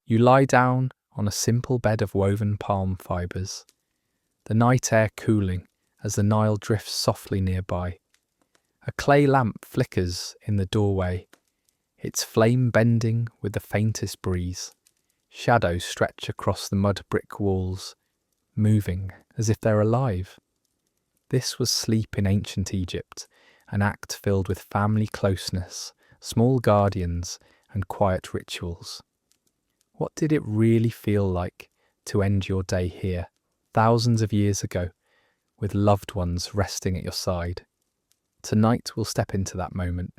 You lie down on a simple bed of woven palm fibres, the night air cooling as the Nile drifts softly nearby. A clay lamp flickers in the doorway, its flame bending with the faintest breeze. Shadows stretch across the mud brick walls, moving as if they're alive. This was sleep in ancient Egypt, an act filled with family closeness, small guardians, and quiet rituals. What did it really feel like to end your day here, thousands of years ago, with loved ones resting at your side? Tonight we'll step into that moment,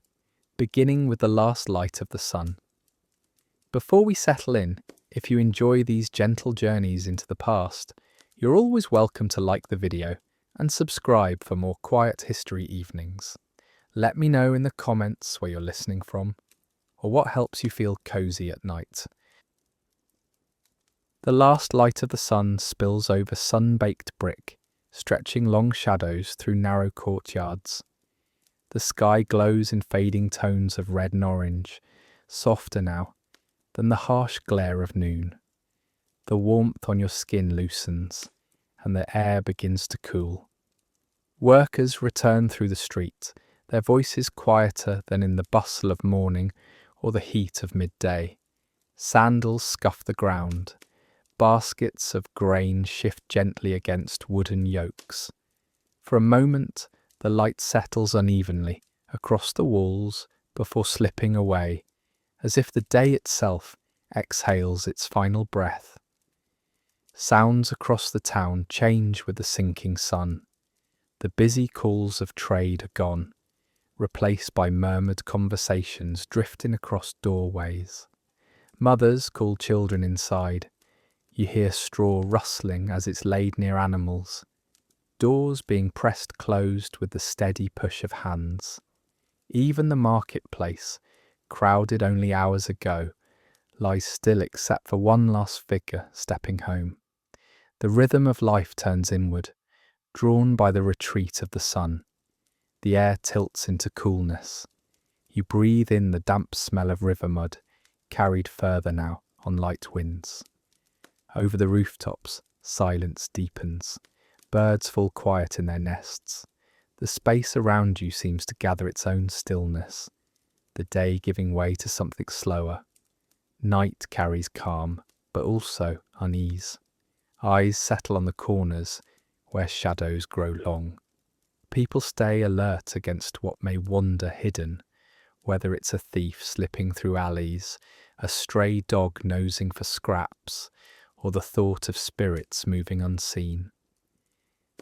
beginning with the last light of the sun. Before we settle in, if you enjoy these gentle journeys into the past, you're always welcome to like the video and subscribe for more quiet history evenings. Let me know in the comments where you're listening from, or what helps you feel cozy at night. The last light of the sun spills over sun-baked brick, stretching long shadows through narrow courtyards. The sky glows in fading tones of red and orange, softer now than the harsh glare of noon. The warmth on your skin loosens, and the air begins to cool. Workers return through the street, their voices quieter than in the bustle of morning or the heat of midday. Sandals scuff the ground. Baskets of grain shift gently against wooden yokes. For a moment, the light settles unevenly across the walls before slipping away, as if the day itself exhales its final breath. Sounds across the town change with the sinking sun. The busy calls of trade are gone, replaced by murmured conversations drifting across doorways. Mothers call children inside. You hear straw rustling as it's laid near animals, doors being pressed closed with the steady push of hands. Even the marketplace, crowded only hours ago, lies still except for one last figure stepping home. The rhythm of life turns inward, drawn by the retreat of the sun. The air tilts into coolness. You breathe in the damp smell of river mud, carried further now on light winds. Over the rooftops, silence deepens. Birds fall quiet in their nests. The space around you seems to gather its own stillness, the day giving way to something slower. Night carries calm, but also unease. Eyes settle on the corners where shadows grow long. People stay alert against what may wander hidden, whether it's a thief slipping through alleys, a stray dog nosing for scraps, or the thought of spirits moving unseen.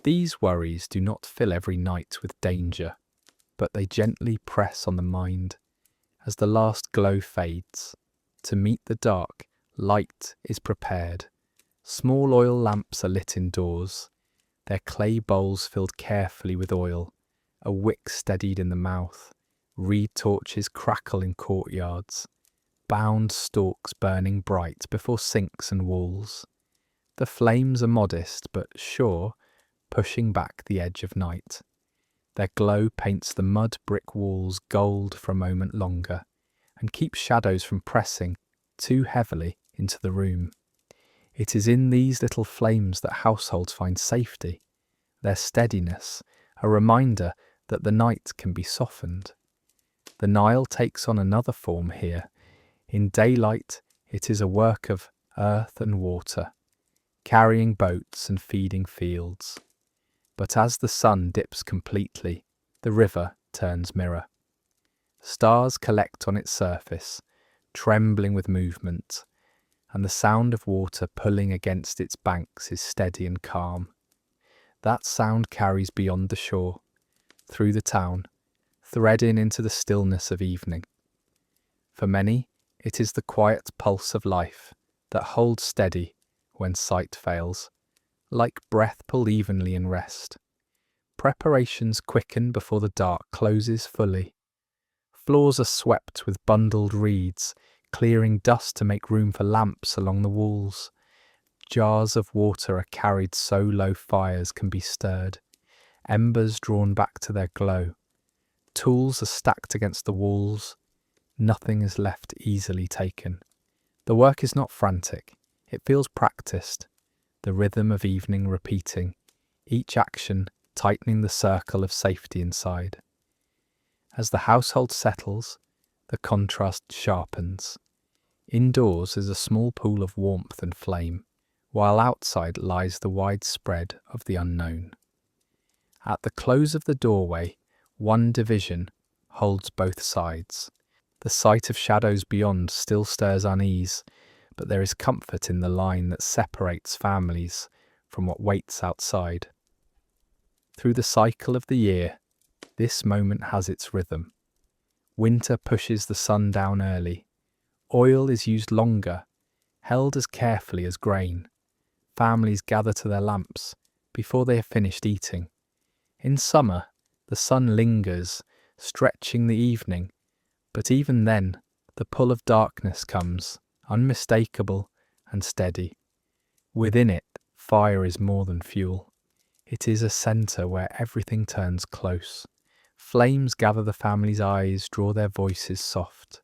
These worries do not fill every night with danger, but they gently press on the mind. As the last glow fades, to meet the dark, light is prepared. Small oil lamps are lit indoors, their clay bowls filled carefully with oil, a wick steadied in the mouth. Reed torches crackle in courtyards, bound stalks burning bright before sinks and walls. The flames are modest but sure, pushing back the edge of night. Their glow paints the mud brick walls gold for a moment longer, and keeps shadows from pressing too heavily into the room. It is in these little flames that households find safety, their steadiness, a reminder that the night can be softened. The Nile takes on another form here. In daylight, it is a work of earth and water, carrying boats and feeding fields. But as the sun dips completely, the river turns mirror. Stars collect on its surface, trembling with movement, and the sound of water pulling against its banks is steady and calm. That sound carries beyond the shore, through the town, threading into the stillness of evening. For many, it is the quiet pulse of life that holds steady when sight fails, like breath pulled evenly in rest. Preparations quicken before the dark closes fully. Floors are swept with bundled reeds, clearing dust to make room for lamps along the walls. Jars of water are carried so low fires can be stirred, embers drawn back to their glow. Tools are stacked against the walls. Nothing is left easily taken. The work is not frantic, it feels practiced, the rhythm of evening repeating, each action tightening the circle of safety inside. As the household settles, the contrast sharpens. Indoors is a small pool of warmth and flame, while outside lies the wide spread of the unknown. At the close of the doorway, one division holds both sides. The sight of shadows beyond still stirs unease, but there is comfort in the line that separates families from what waits outside. Through the cycle of the year, this moment has its rhythm. Winter pushes the sun down early. Oil is used longer, held as carefully as grain. Families gather to their lamps before they have finished eating. In summer, the sun lingers, stretching the evening, but even then, the pull of darkness comes, unmistakable and steady. Within it, fire is more than fuel. It is a centre where everything turns close. Flames gather the family's eyes, draw their voices soft.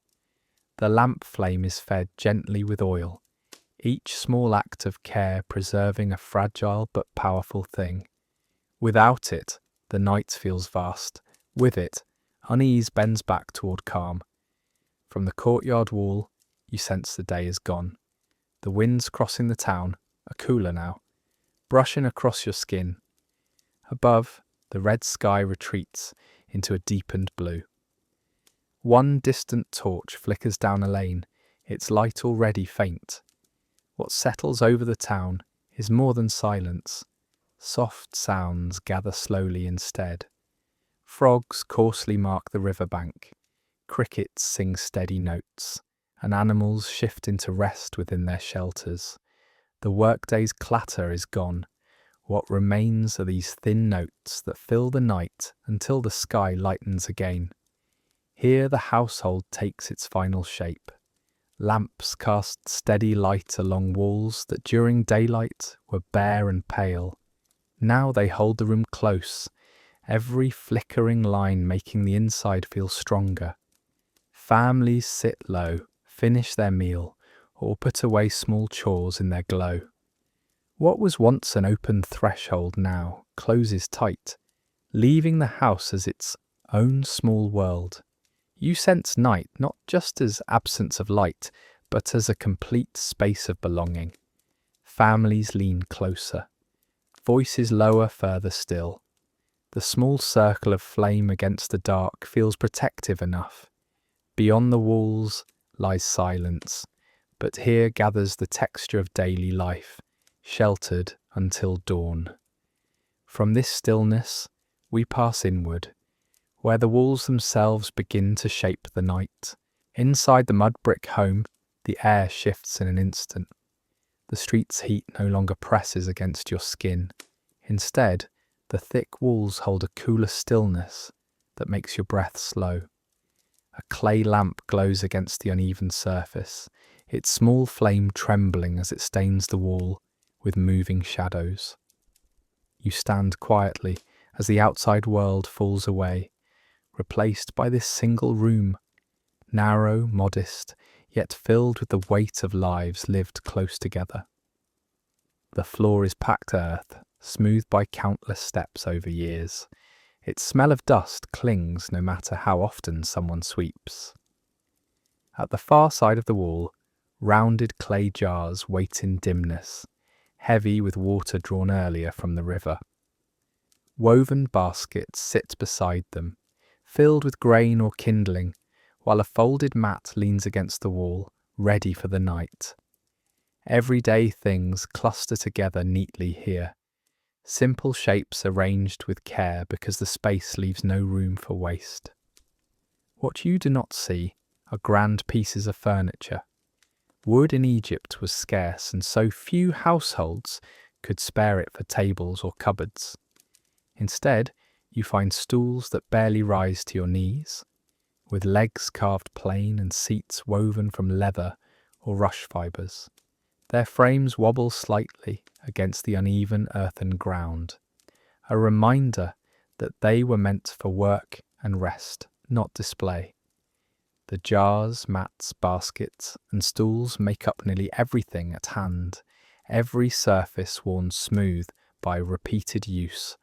The lamp flame is fed gently with oil, each small act of care preserving a fragile but powerful thing. Without it, the night feels vast. With it, unease bends back toward calm. From the courtyard wall, you sense the day is gone. The winds crossing the town are cooler now, brushing across your skin. Above, the red sky retreats into a deepened blue. One distant torch flickers down a lane, its light already faint. What settles over the town is more than silence. Soft sounds gather slowly instead. Frogs coarsely mark the riverbank. Crickets sing steady notes, and animals shift into rest within their shelters. The workday's clatter is gone. What remains are these thin notes that fill the night until the sky lightens again. Here the household takes its final shape. Lamps cast steady light along walls that during daylight were bare and pale. Now they hold the room close, every flickering line making the inside feel stronger. Families sit low, finish their meal, or put away small chores in their glow. What was once an open threshold now closes tight, leaving the house as its own small world. You sense night not just as absence of light, but as a complete space of belonging. Families lean closer. Voices lower further still. The small circle of flame against the dark feels protective enough. Beyond the walls lies silence, but here gathers the texture of daily life, sheltered until dawn. From this stillness, we pass inward, where the walls themselves begin to shape the night. Inside the mudbrick home, the air shifts in an instant. The street's heat no longer presses against your skin. Instead, the thick walls hold a cooler stillness that makes your breath slow. A clay lamp glows against the uneven surface, its small flame trembling as it stains the wall with moving shadows. You stand quietly as the outside world falls away, replaced by this single room, narrow, modest, yet filled with the weight of lives lived close together. The floor is packed earth, smoothed by countless steps over years. Its smell of dust clings no matter how often someone sweeps. At the far side of the wall, rounded clay jars wait in dimness, heavy with water drawn earlier from the river. Woven baskets sit beside them, filled with grain or kindling, while a folded mat leans against the wall, ready for the night. Everyday things cluster together neatly here. Simple shapes arranged with care because the space leaves no room for waste. What you do not see are grand pieces of furniture. Wood in Egypt was scarce, and so few households could spare it for tables or cupboards. Instead, you find stools that barely rise to your knees, with legs carved plain and seats woven from leather or rush fibres. Their frames wobble slightly against the uneven earthen ground, a reminder that they were meant for work and rest, not display. The jars, mats, baskets, and stools make up nearly everything at hand, every surface worn smooth by repeated use.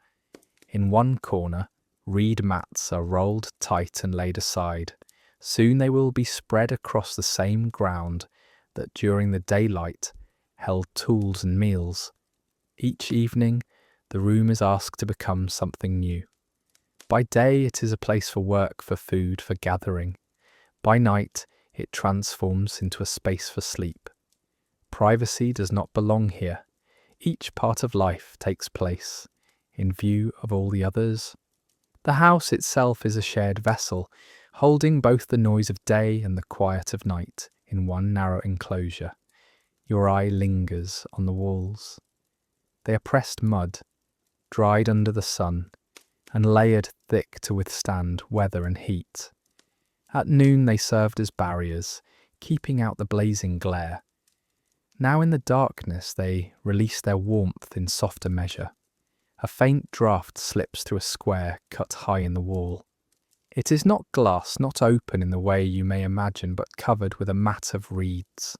In one corner, reed mats are rolled tight and laid aside. Soon they will be spread across the same ground that during the daylight held tools and meals. Each evening, the room is asked to become something new. By day, it is a place for work, for food, for gathering. By night, it transforms into a space for sleep. Privacy does not belong here. Each part of life takes place in view of all the others. The house itself is a shared vessel, holding both the noise of day and the quiet of night in one narrow enclosure. Your eye lingers on the walls. They are pressed mud, dried under the sun, and layered thick to withstand weather and heat. At noon they served as barriers, keeping out the blazing glare. Now in the darkness they release their warmth in softer measure. A faint draught slips through a square cut high in the wall. It is not glass, not open in the way you may imagine, but covered with a mat of reeds.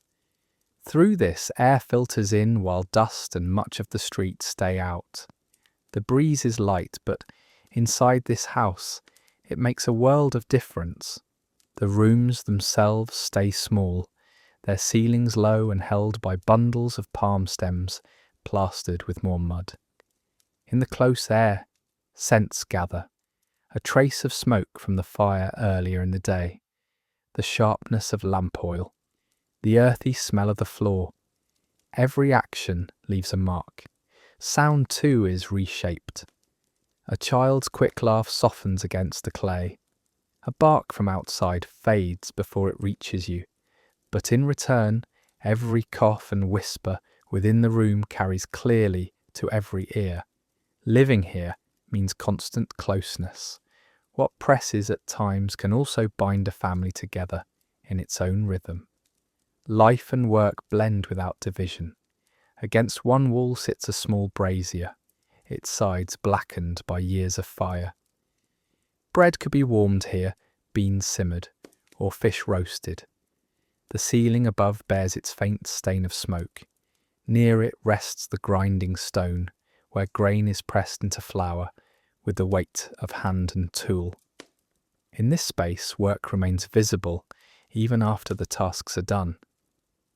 Through this, air filters in while dust and much of the street stay out. The breeze is light, but inside this house, it makes a world of difference. The rooms themselves stay small, their ceilings low and held by bundles of palm stems plastered with more mud. In the close air, scents gather, a trace of smoke from the fire earlier in the day, the sharpness of lamp oil, the earthy smell of the floor. Every action leaves a mark. Sound too is reshaped. A child's quick laugh softens against the clay. A bark from outside fades before it reaches you, but in return, every cough and whisper within the room carries clearly to every ear. Living here means constant closeness. What presses at times can also bind a family together in its own rhythm. Life and work blend without division. Against one wall sits a small brazier, its sides blackened by years of fire. Bread could be warmed here, beans simmered, or fish roasted. The ceiling above bears its faint stain of smoke. Near it rests the grinding stone, where grain is pressed into flour with the weight of hand and tool. In this space, work remains visible even after the tasks are done.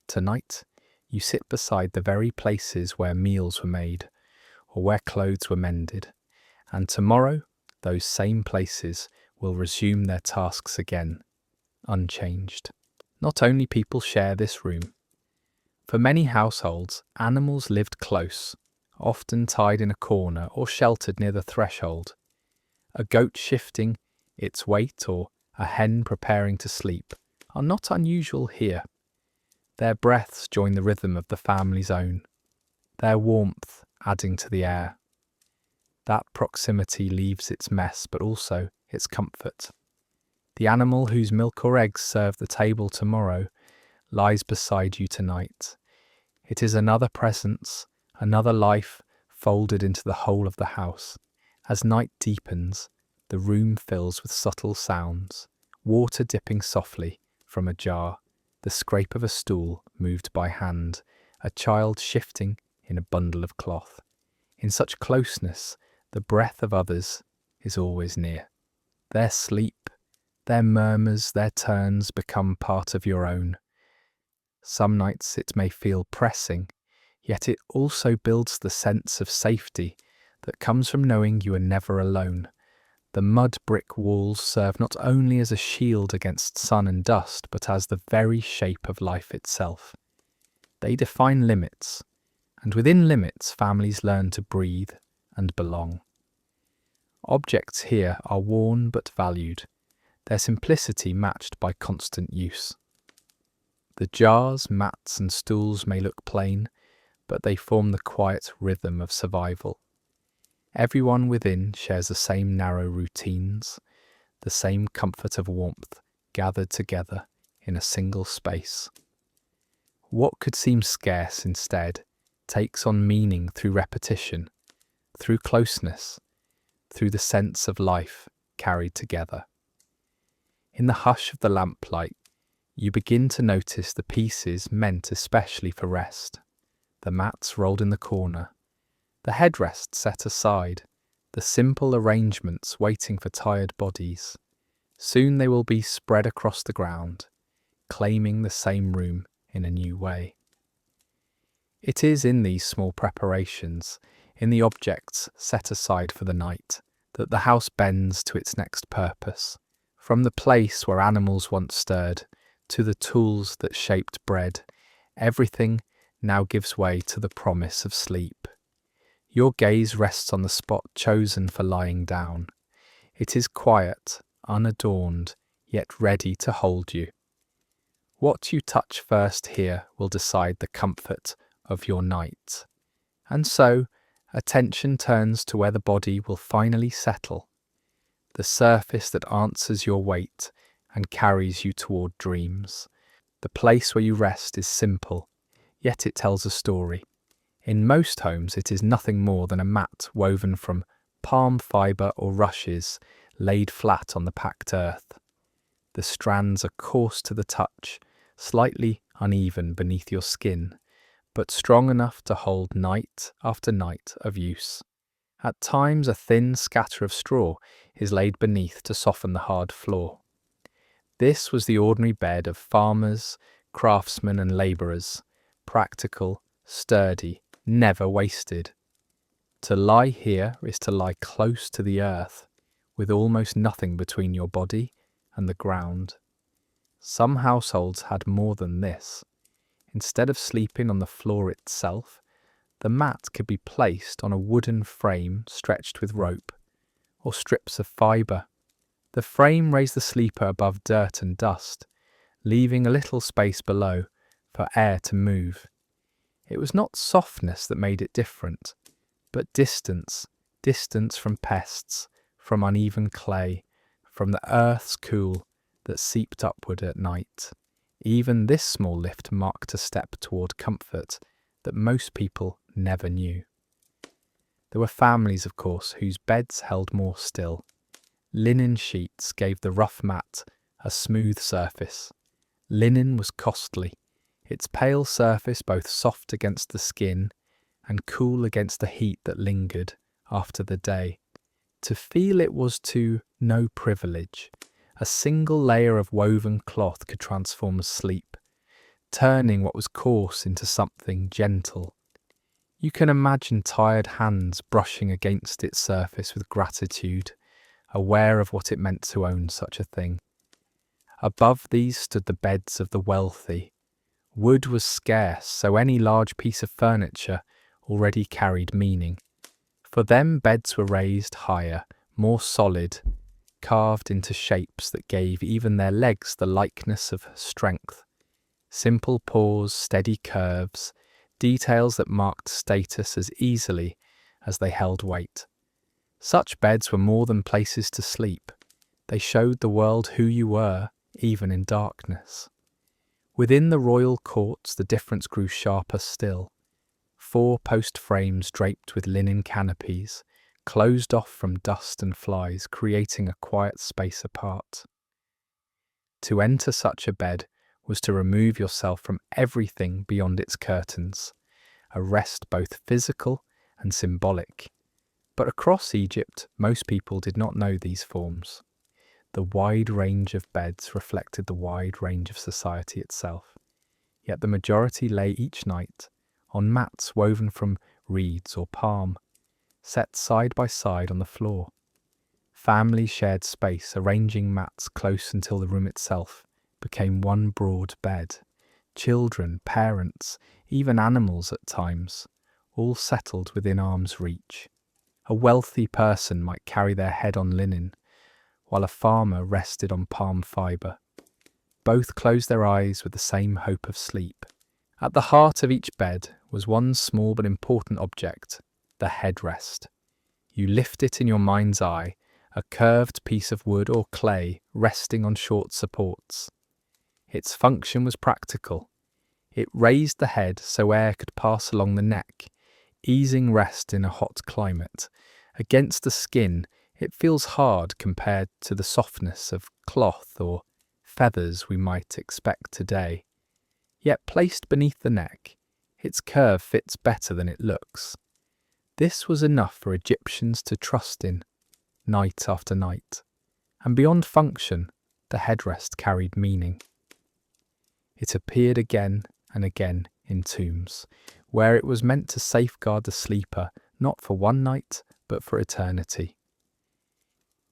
Tonight, you sit beside the very places where meals were made or where clothes were mended, and tomorrow those same places will resume their tasks again, unchanged. Not only people share this room. For many households, animals lived close, often tied in a corner or sheltered near the threshold. A goat shifting its weight or a hen preparing to sleep are not unusual here. Their breaths join the rhythm of the family's own, their warmth adding to the air. That proximity leaves its mess but also its comfort. The animal whose milk or eggs serve the table tomorrow lies beside you tonight. It is another presence, another life folded into the whole of the house. As night deepens, the room fills with subtle sounds, water dipping softly from a jar, the scrape of a stool moved by hand, a child shifting in a bundle of cloth. In such closeness, the breath of others is always near. Their sleep, their murmurs, their turns become part of your own. Some nights it may feel pressing, yet it also builds the sense of safety that comes from knowing you are never alone. The mud brick walls serve not only as a shield against sun and dust, but as the very shape of life itself. They define limits, and within limits families learn to breathe and belong. Objects here are worn but valued, their simplicity matched by constant use. The jars, mats and stools may look plain, but they form the quiet rhythm of survival. Everyone within shares the same narrow routines, the same comfort of warmth gathered together in a single space. What could seem scarce instead takes on meaning through repetition, through closeness, through the sense of life carried together. In the hush of the lamplight, you begin to notice the pieces meant especially for rest. The mats rolled in the corner, the headrest set aside, the simple arrangements waiting for tired bodies. Soon they will be spread across the ground, claiming the same room in a new way. It is in these small preparations, in the objects set aside for the night, that the house bends to its next purpose. From the place where animals once stirred, to the tools that shaped bread, everything now gives way to the promise of sleep. Your gaze rests on the spot chosen for lying down. It is quiet, unadorned, yet ready to hold you. What you touch first here will decide the comfort of your night. And so, attention turns to where the body will finally settle, the surface that answers your weight and carries you toward dreams. The place where you rest is simple, yet it tells a story. In most homes, it is nothing more than a mat woven from palm fibre or rushes laid flat on the packed earth. The strands are coarse to the touch, slightly uneven beneath your skin, but strong enough to hold night after night of use. At times, a thin scatter of straw is laid beneath to soften the hard floor. This was the ordinary bed of farmers, craftsmen and labourers, practical, sturdy, never wasted. To lie here is to lie close to the earth, with almost nothing between your body and the ground. Some households had more than this. Instead of sleeping on the floor itself, the mat could be placed on a wooden frame stretched with rope, or strips of fibre. The frame raised the sleeper above dirt and dust, leaving a little space below for air to move. It was not softness that made it different, but distance from pests, from uneven clay, from the earth's cool that seeped upward at night. Even this small lift marked a step toward comfort that most people never knew. There were families, of course, whose beds held more still. Linen sheets gave the rough mat a smooth surface. Linen was costly, its pale surface both soft against the skin and cool against the heat that lingered after the day. To feel it was to no privilege. A single layer of woven cloth could transform sleep, turning what was coarse into something gentle. You can imagine tired hands brushing against its surface with gratitude, aware of what it meant to own such a thing. Above these stood the beds of the wealthy. Wood was scarce, so any large piece of furniture already carried meaning. For them, beds were raised higher, more solid, carved into shapes that gave even their legs the likeness of strength. Simple paws, steady curves, details that marked status as easily as they held weight. Such beds were more than places to sleep. They showed the world who you were, even in darkness. Within the royal courts, the difference grew sharper still. 4 post frames draped with linen canopies, closed off from dust and flies, creating a quiet space apart. To enter such a bed was to remove yourself from everything beyond its curtains, a rest both physical and symbolic. But across Egypt, most people did not know these forms. The wide range of beds reflected the wide range of society itself. Yet the majority lay each night on mats woven from reeds or palm, set side by side on the floor. Families shared space, arranging mats close until the room itself became one broad bed. Children, parents, even animals at times, all settled within arm's reach. A wealthy person might carry their head on linen, while a farmer rested on palm fibre. Both closed their eyes with the same hope of sleep. At the heart of each bed was one small but important object, the headrest. You lift it in your mind's eye, a curved piece of wood or clay resting on short supports. Its function was practical. It raised the head so air could pass along the neck, easing rest in a hot climate. Against the skin, It feels hard compared to the softness of cloth or feathers we might expect today. Yet placed beneath the neck, its curve fits better than it looks. This was enough for Egyptians to trust in, night after night. And beyond function, the headrest carried meaning. It appeared again and again in tombs, where it was meant to safeguard the sleeper not for one night, but for eternity.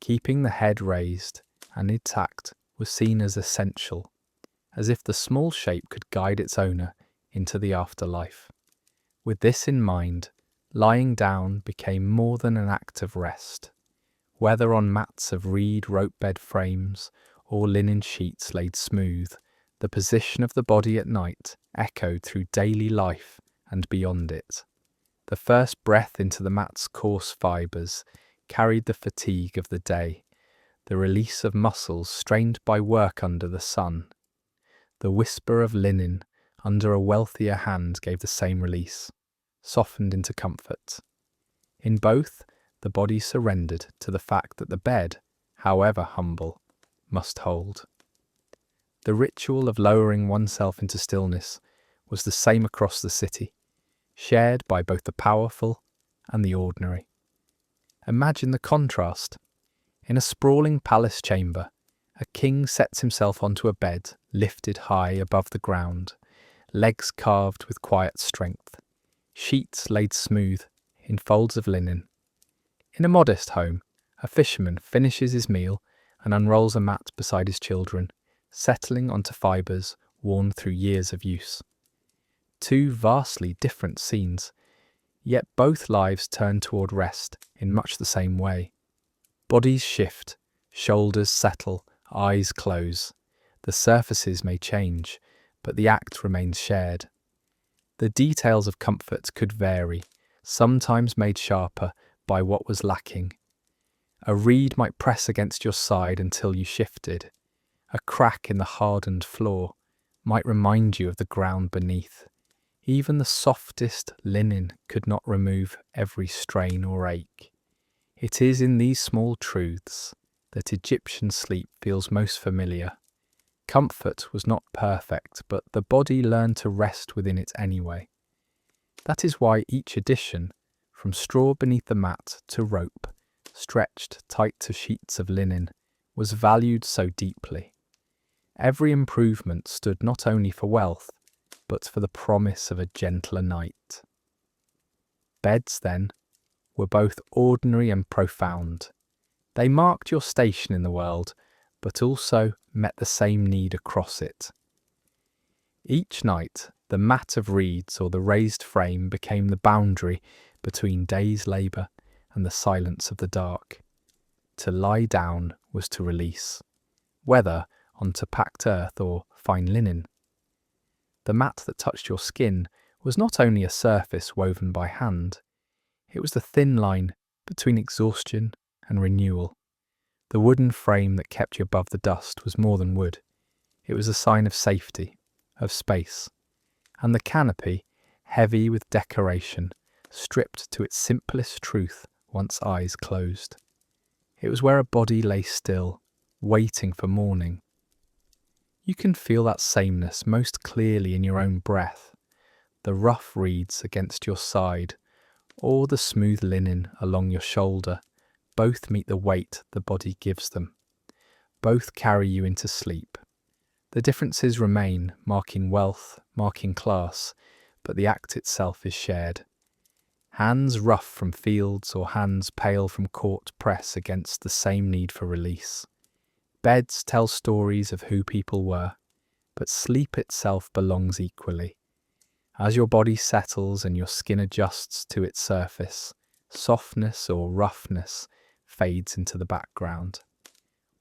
Keeping the head raised and intact was seen as essential, as if the small shape could guide its owner into the afterlife. With this in mind, lying down became more than an act of rest. Whether on mats of reed rope bed frames or linen sheets laid smooth, the position of the body at night echoed through daily life and beyond it. The first breath into the mat's coarse fibres carried the fatigue of the day, the release of muscles strained by work under the sun. The whisper of linen under a wealthier hand gave the same release, softened into comfort. In both, the body surrendered to the fact that the bed, however humble, must hold. The ritual of lowering oneself into stillness was the same across the city, shared by both the powerful and the ordinary. Imagine the contrast. In a sprawling palace chamber, a king sets himself onto a bed lifted high above the ground, legs carved with quiet strength, sheets laid smooth in folds of linen. In a modest home, a fisherman finishes his meal and unrolls a mat beside his children, settling onto fibres worn through years of use. Two vastly different scenes, yet both lives turn toward rest in much the same way. Bodies shift, shoulders settle, eyes close. The surfaces may change, but the act remains shared. The details of comfort could vary, sometimes made sharper by what was lacking. A reed might press against your side until you shifted. A crack in the hardened floor might remind you of the ground beneath. Even the softest linen could not remove every strain or ache. It is in these small truths that Egyptian sleep feels most familiar. Comfort was not perfect, but the body learned to rest within it anyway. That is why each addition, from straw beneath the mat to rope, stretched tight to sheets of linen, was valued so deeply. Every improvement stood not only for wealth, but for the promise of a gentler night. Beds, then, were both ordinary and profound. They marked your station in the world, but also met the same need across it. Each night, the mat of reeds or the raised frame became the boundary between day's labour and the silence of the dark. To lie down was to release, whether onto packed earth or fine linen. The mat that touched your skin was not only a surface woven by hand, it was the thin line between exhaustion and renewal. The wooden frame that kept you above the dust was more than wood. It was a sign of safety, of space. And the canopy, heavy with decoration, stripped to its simplest truth once eyes closed. It was where a body lay still, waiting for morning. You can feel that sameness most clearly in your own breath, the rough reeds against your side, or the smooth linen along your shoulder. Both meet the weight the body gives them. Both carry you into sleep. The differences remain, marking wealth, marking class, but the act itself is shared. Hands rough from fields or hands pale from court press against the same need for release. Beds tell stories of who people were, but sleep itself belongs equally. As your body settles and your skin adjusts to its surface, softness or roughness fades into the background.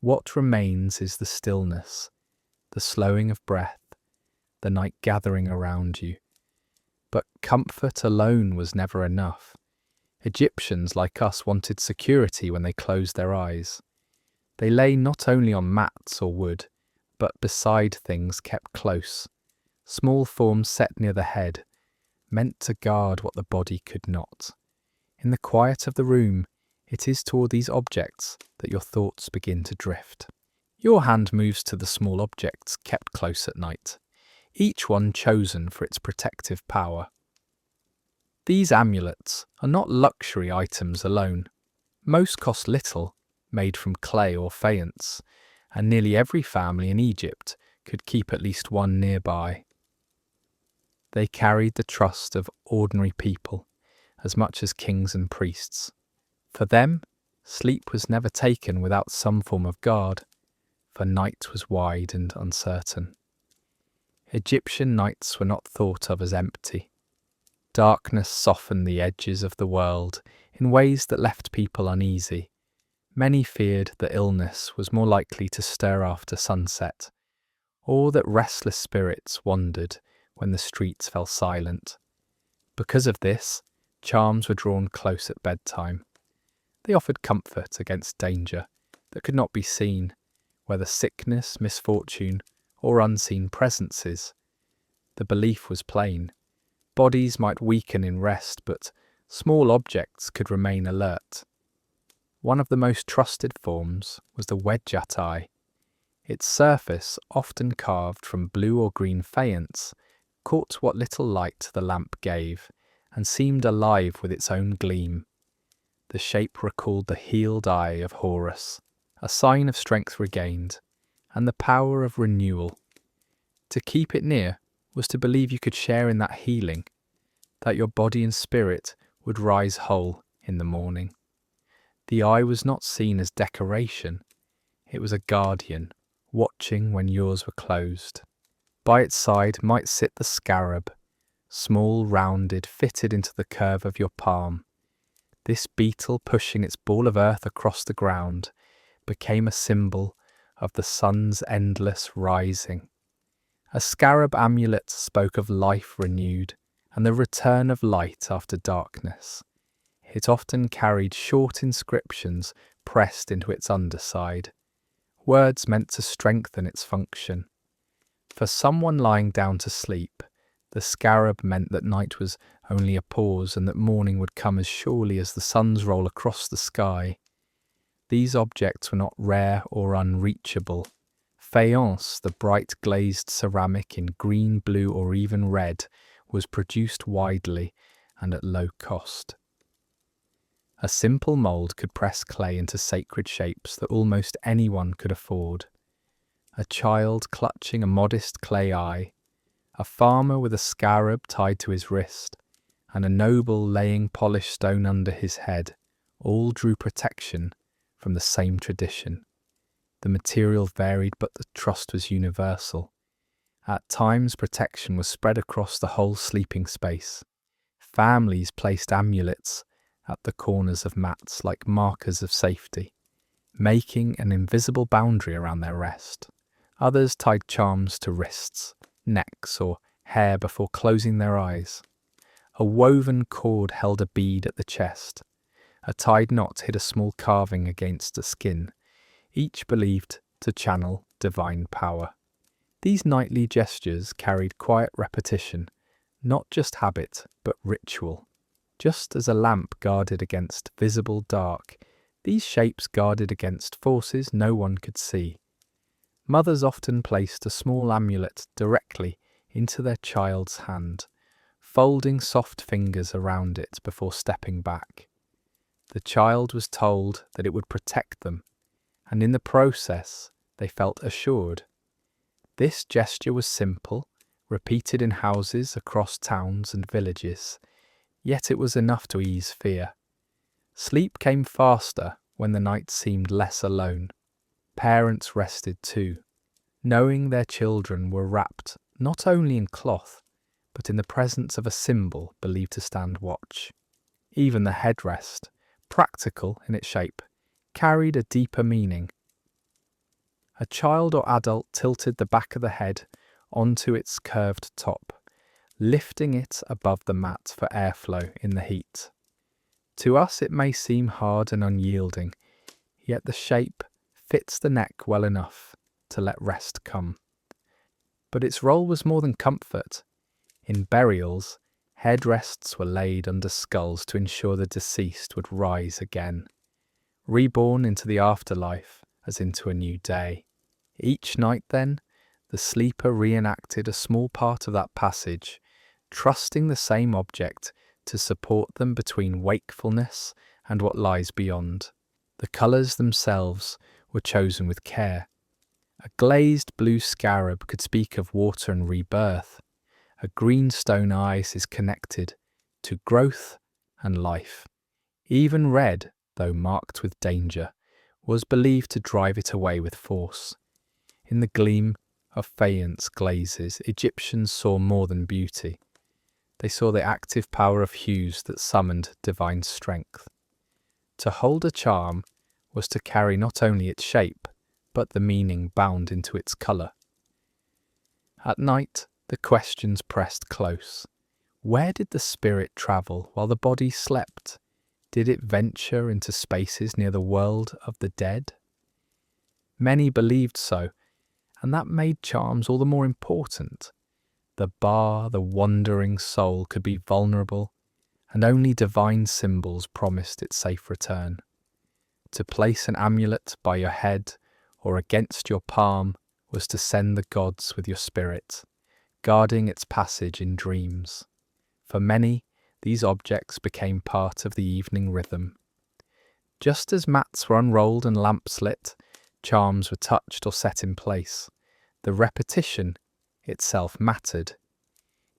What remains is the stillness, the slowing of breath, the night gathering around you. But comfort alone was never enough. Egyptians like us wanted security when they closed their eyes. They lay not only on mats or wood, but beside things kept close, small forms set near the head, meant to guard what the body could not. In the quiet of the room, It is toward these objects that your thoughts begin to drift. Your hand moves to the small objects kept close at night, each one chosen for its protective power. These amulets are not luxury items alone. Most cost little, made from clay or faience, and nearly every family in Egypt could keep at least one nearby. They carried the trust of ordinary people as much as kings and priests. For them, sleep was never taken without some form of guard, for night was wide and uncertain. Egyptian nights were not thought of as empty. Darkness softened the edges of the world in ways that left people uneasy. Many feared that illness was more likely to stir after sunset, or that restless spirits wandered when the streets fell silent. Because of this, charms were drawn close at bedtime. They offered comfort against danger that could not be seen, whether sickness, misfortune, or unseen presences. The belief was plain. Bodies might weaken in rest, but small objects could remain alert. One of the most trusted forms was the wedjatai. Its surface, often carved from blue or green faience, caught what little light the lamp gave, and seemed alive with its own gleam. The shape recalled the healed eye of Horus, a sign of strength regained, and the power of renewal. To keep it near was to believe you could share in that healing, that your body and spirit would rise whole in the morning. The eye was not seen as decoration, it was a guardian, watching when yours were closed. By its side might sit the scarab, small, rounded, fitted into the curve of your palm. This beetle, pushing its ball of earth across the ground, became a symbol of the sun's endless rising. A scarab amulet spoke of life renewed and the return of light after darkness. It often carried short inscriptions pressed into its underside, words meant to strengthen its function. For someone lying down to sleep, the scarab meant that night was only a pause and that morning would come as surely as the sun's roll across the sky. These objects were not rare or unreachable. Faience, the bright glazed ceramic in green, blue or even red, was produced widely and at low cost. A simple mould could press clay into sacred shapes that almost anyone could afford. A child clutching a modest clay eye, a farmer with a scarab tied to his wrist, and a noble laying polished stone under his head, all drew protection from the same tradition. The material varied, but the trust was universal. At times, protection was spread across the whole sleeping space. Families placed amulets at the corners of mats like markers of safety, making an invisible boundary around their rest. Others tied charms to wrists, necks, or hair before closing their eyes. A woven cord held a bead at the chest. A tied knot hid a small carving against the skin, each believed to channel divine power. These nightly gestures carried quiet repetition, not just habit, but ritual. Just as a lamp guarded against visible dark, these shapes guarded against forces no one could see. Mothers often placed a small amulet directly into their child's hand, folding soft fingers around it before stepping back. The child was told that it would protect them, and in the process they felt assured. This gesture was simple, repeated in houses across towns and villages, yet it was enough to ease fear. Sleep came faster when the night seemed less alone. Parents rested too, knowing their children were wrapped not only in cloth, but in the presence of a symbol believed to stand watch. Even the headrest, practical in its shape, carried a deeper meaning. A child or adult tilted the back of the head onto its curved top, lifting it above the mat for airflow in the heat. To us it may seem hard and unyielding, yet the shape fits the neck well enough to let rest come. But its role was more than comfort. In burials, headrests were laid under skulls to ensure the deceased would rise again. reborn into the afterlife as into a new day. Each night, then, the sleeper reenacted a small part of that passage, trusting the same object to support them between wakefulness and what lies beyond. The colours themselves were chosen with care. A glazed blue scarab could speak of water and rebirth. A green stone ice is connected to growth and life. Even red, though marked with danger, was believed to drive it away with force. In the gleam of faience glazes, Egyptians saw more than beauty. They saw the active power of hues that summoned divine strength. To hold a charm was to carry not only its shape, but the meaning bound into its colour. At night, the questions pressed close. Where did the spirit travel while the body slept? Did it venture into spaces near the world of the dead? Many believed so, and that made charms all the more important. The wandering soul could be vulnerable, and only divine symbols promised its safe return. To place an amulet by your head or against your palm was to send the gods with your spirit, guarding its passage in dreams. For many, these objects became part of the evening rhythm. Just as mats were unrolled and lamps lit, charms were touched or set in place. The repetition itself mattered.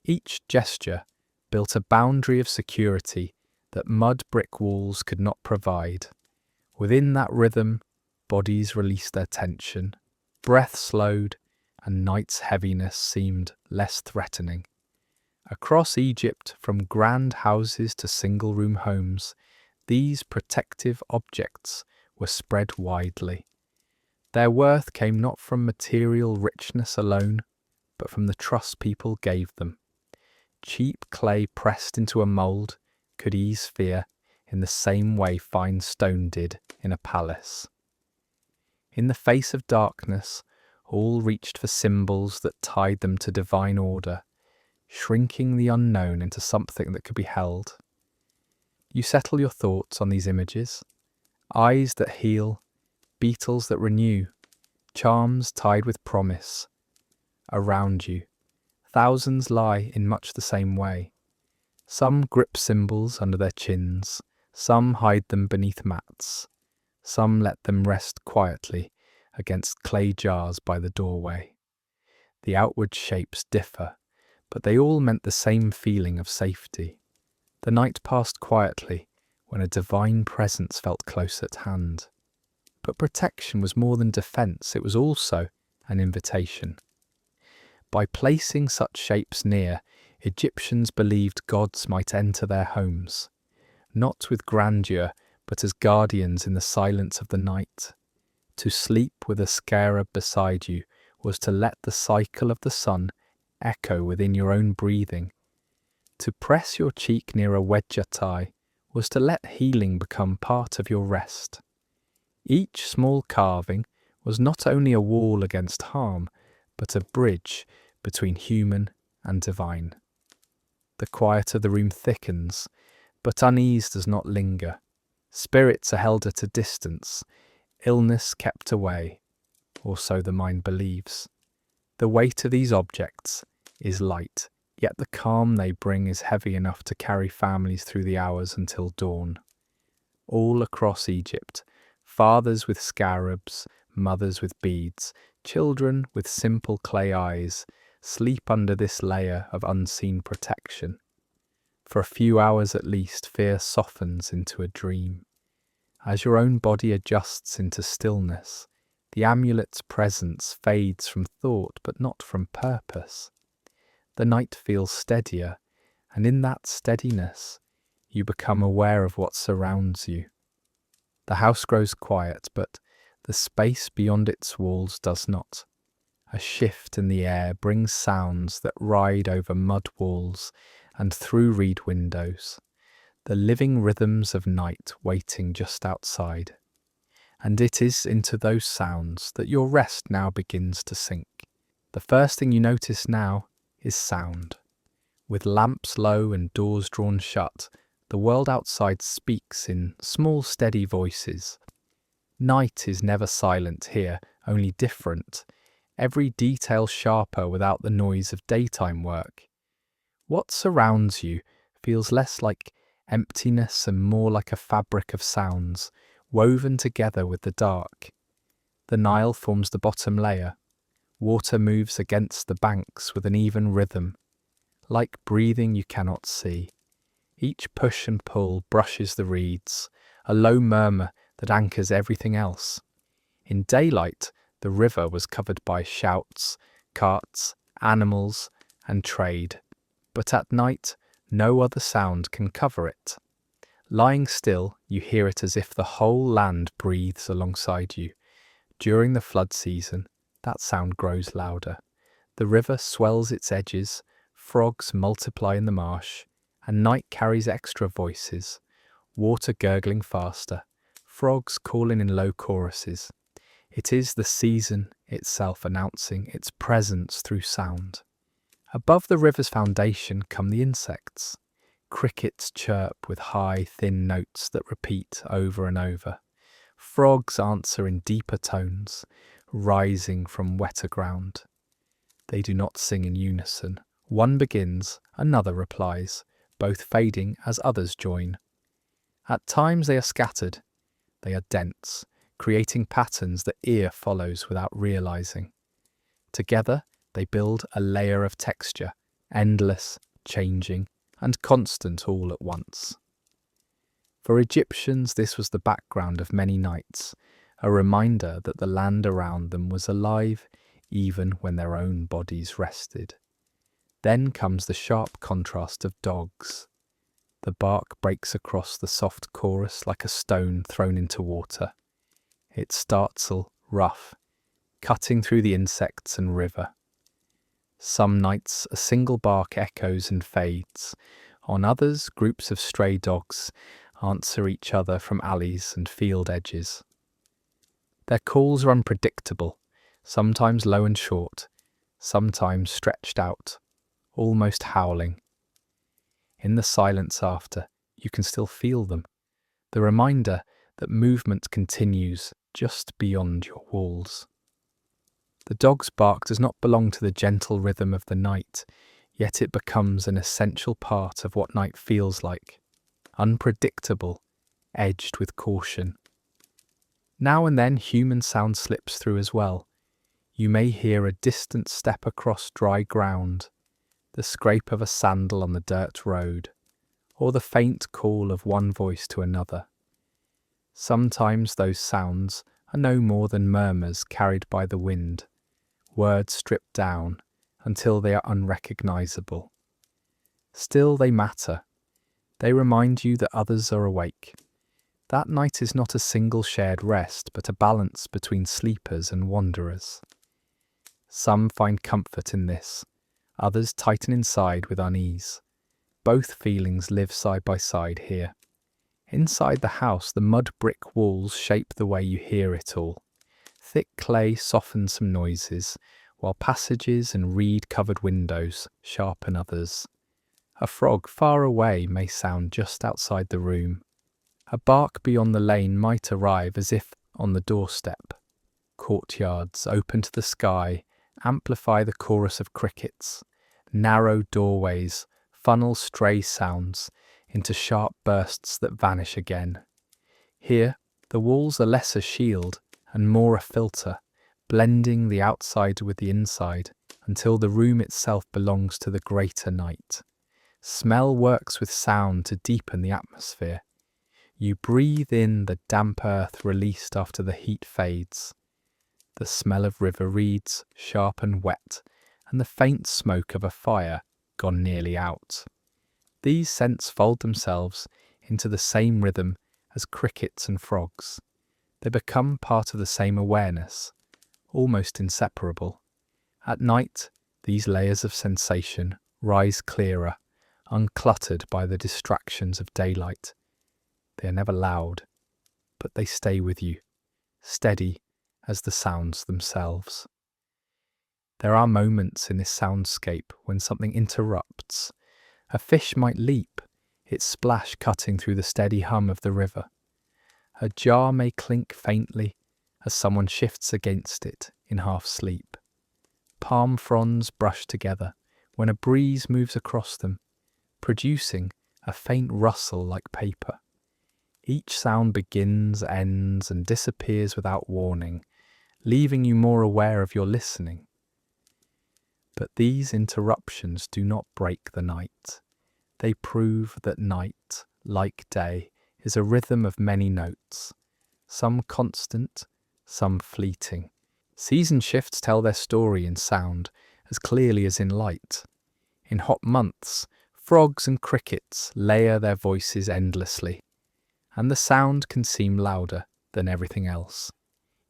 Each gesture built a boundary of security that mud brick walls could not provide. Within that rhythm, bodies released their tension, breath slowed, and night's heaviness seemed less threatening. Across Egypt, from grand houses to single-room homes, these protective objects were spread widely. Their worth came not from material richness alone, but from the trust people gave them. Cheap clay pressed into a mould could ease fear in the same way fine stone did in a palace. In the face of darkness, all reached for symbols that tied them to divine order, shrinking the unknown into something that could be held. You settle your thoughts on these images, eyes that heal, beetles that renew, charms tied with promise. Around you, thousands lie in much the same way. Some grip symbols under their chins, some hide them beneath mats, some let them rest quietly against clay jars by the doorway. The outward shapes differ, but they all meant the same feeling of safety. The night passed quietly when a divine presence felt close at hand. But protection was more than defence, it was also an invitation. By placing such shapes near, Egyptians believed gods might enter their homes, not with grandeur, but as guardians in the silence of the night. To sleep with a scarab beside you was to let the cycle of the sun echo within your own breathing. To press your cheek near a wedjatai was to let healing become part of your rest. Each small carving was not only a wall against harm, but a bridge between human and divine. The quiet of the room thickens, but unease does not linger. Spirits are held at a distance, illness kept away, or so the mind believes. The weight of these objects is light, yet the calm they bring is heavy enough to carry families through the hours until dawn. All across Egypt, fathers with scarabs, mothers with beads, children with simple clay eyes, sleep under this layer of unseen protection. For a few hours at least, fear softens into a dream. As your own body adjusts into stillness, the amulet's presence fades from thought but not from purpose. The night feels steadier, and in that steadiness, you become aware of what surrounds you. The house grows quiet, but the space beyond its walls does not. A shift in the air brings sounds that ride over mud walls and through reed windows, the living rhythms of night waiting just outside. And it is into those sounds that your rest now begins to sink. The first thing you notice now is sound. With lamps low and doors drawn shut, the world outside speaks in small, steady voices. Night is never silent here, only different. Every detail sharper without the noise of daytime work. What surrounds you feels less like emptiness and more like a fabric of sounds, woven together with the dark. The Nile forms the bottom layer. Water moves against the banks with an even rhythm, like breathing you cannot see. Each push and pull brushes the reeds, a low murmur that anchors everything else. In daylight, the river was covered by shouts, carts, animals, and trade. But at night, no other sound can cover it. Lying still, you hear it as if the whole land breathes alongside you. During the flood season, that sound grows louder. The river swells its edges, frogs multiply in the marsh, and night carries extra voices, water gurgling faster, frogs calling in low choruses. It is the season itself announcing its presence through sound. Above the river's foundation come the insects. Crickets chirp with high, thin notes that repeat over and over. Frogs answer in deeper tones, rising from wetter ground. They do not sing in unison. One begins, another replies, both fading as others join. At times they are scattered. They are dense, creating patterns that ear follows without realizing. Together, they build a layer of texture, endless, changing, and constant all at once. For Egyptians, this was the background of many nights, a reminder that the land around them was alive even when their own bodies rested. Then comes the sharp contrast of dogs. The bark breaks across the soft chorus like a stone thrown into water. Its startle rough, cutting through the insects and river. Some nights a single bark echoes and fades. On others, groups of stray dogs answer each other from alleys and field edges. Their calls are unpredictable, sometimes low and short, sometimes stretched out, almost howling. In the silence after, you can still feel them, the reminder that movement continues just beyond your walls. The dog's bark does not belong to the gentle rhythm of the night, yet it becomes an essential part of what night feels like, unpredictable, edged with caution. Now and then human sound slips through as well. You may hear a distant step across dry ground, the scrape of a sandal on the dirt road, or the faint call of one voice to another. Sometimes those sounds are no more than murmurs carried by the wind, words stripped down until they are unrecognizable. Still they matter. They remind you that others are awake. That night is not a single shared rest, but a balance between sleepers and wanderers. Some find comfort in this, others tighten inside with unease. Both feelings live side by side here. Inside the house, the mud brick walls shape the way you hear it all. Thick clay softens some noises, while passages and reed-covered windows sharpen others. A frog far away may sound just outside the room. A bark beyond the lane might arrive as if on the doorstep. Courtyards open to the sky amplify the chorus of crickets. Narrow doorways funnel stray sounds into sharp bursts that vanish again. Here, the walls are less a shield and more a filter, blending the outside with the inside until the room itself belongs to the greater night. Smell works with sound to deepen the atmosphere. You breathe in the damp earth released after the heat fades. The smell of river reeds, sharp and wet, and the faint smoke of a fire gone nearly out. These scents fold themselves into the same rhythm as crickets and frogs. They become part of the same awareness, almost inseparable. At night, these layers of sensation rise clearer, uncluttered by the distractions of daylight. They are never loud, but they stay with you, steady as the sounds themselves. There are moments in this soundscape when something interrupts. A fish might leap, its splash cutting through the steady hum of the river. A jar may clink faintly as someone shifts against it in half sleep. Palm fronds brush together when a breeze moves across them, producing a faint rustle like paper. Each sound begins, ends, and disappears without warning, leaving you more aware of your listening. But these interruptions do not break the night. They prove that night, like day, is a rhythm of many notes, some constant, some fleeting. Season shifts tell their story in sound as clearly as in light. In hot months, frogs and crickets layer their voices endlessly, and the sound can seem louder than everything else.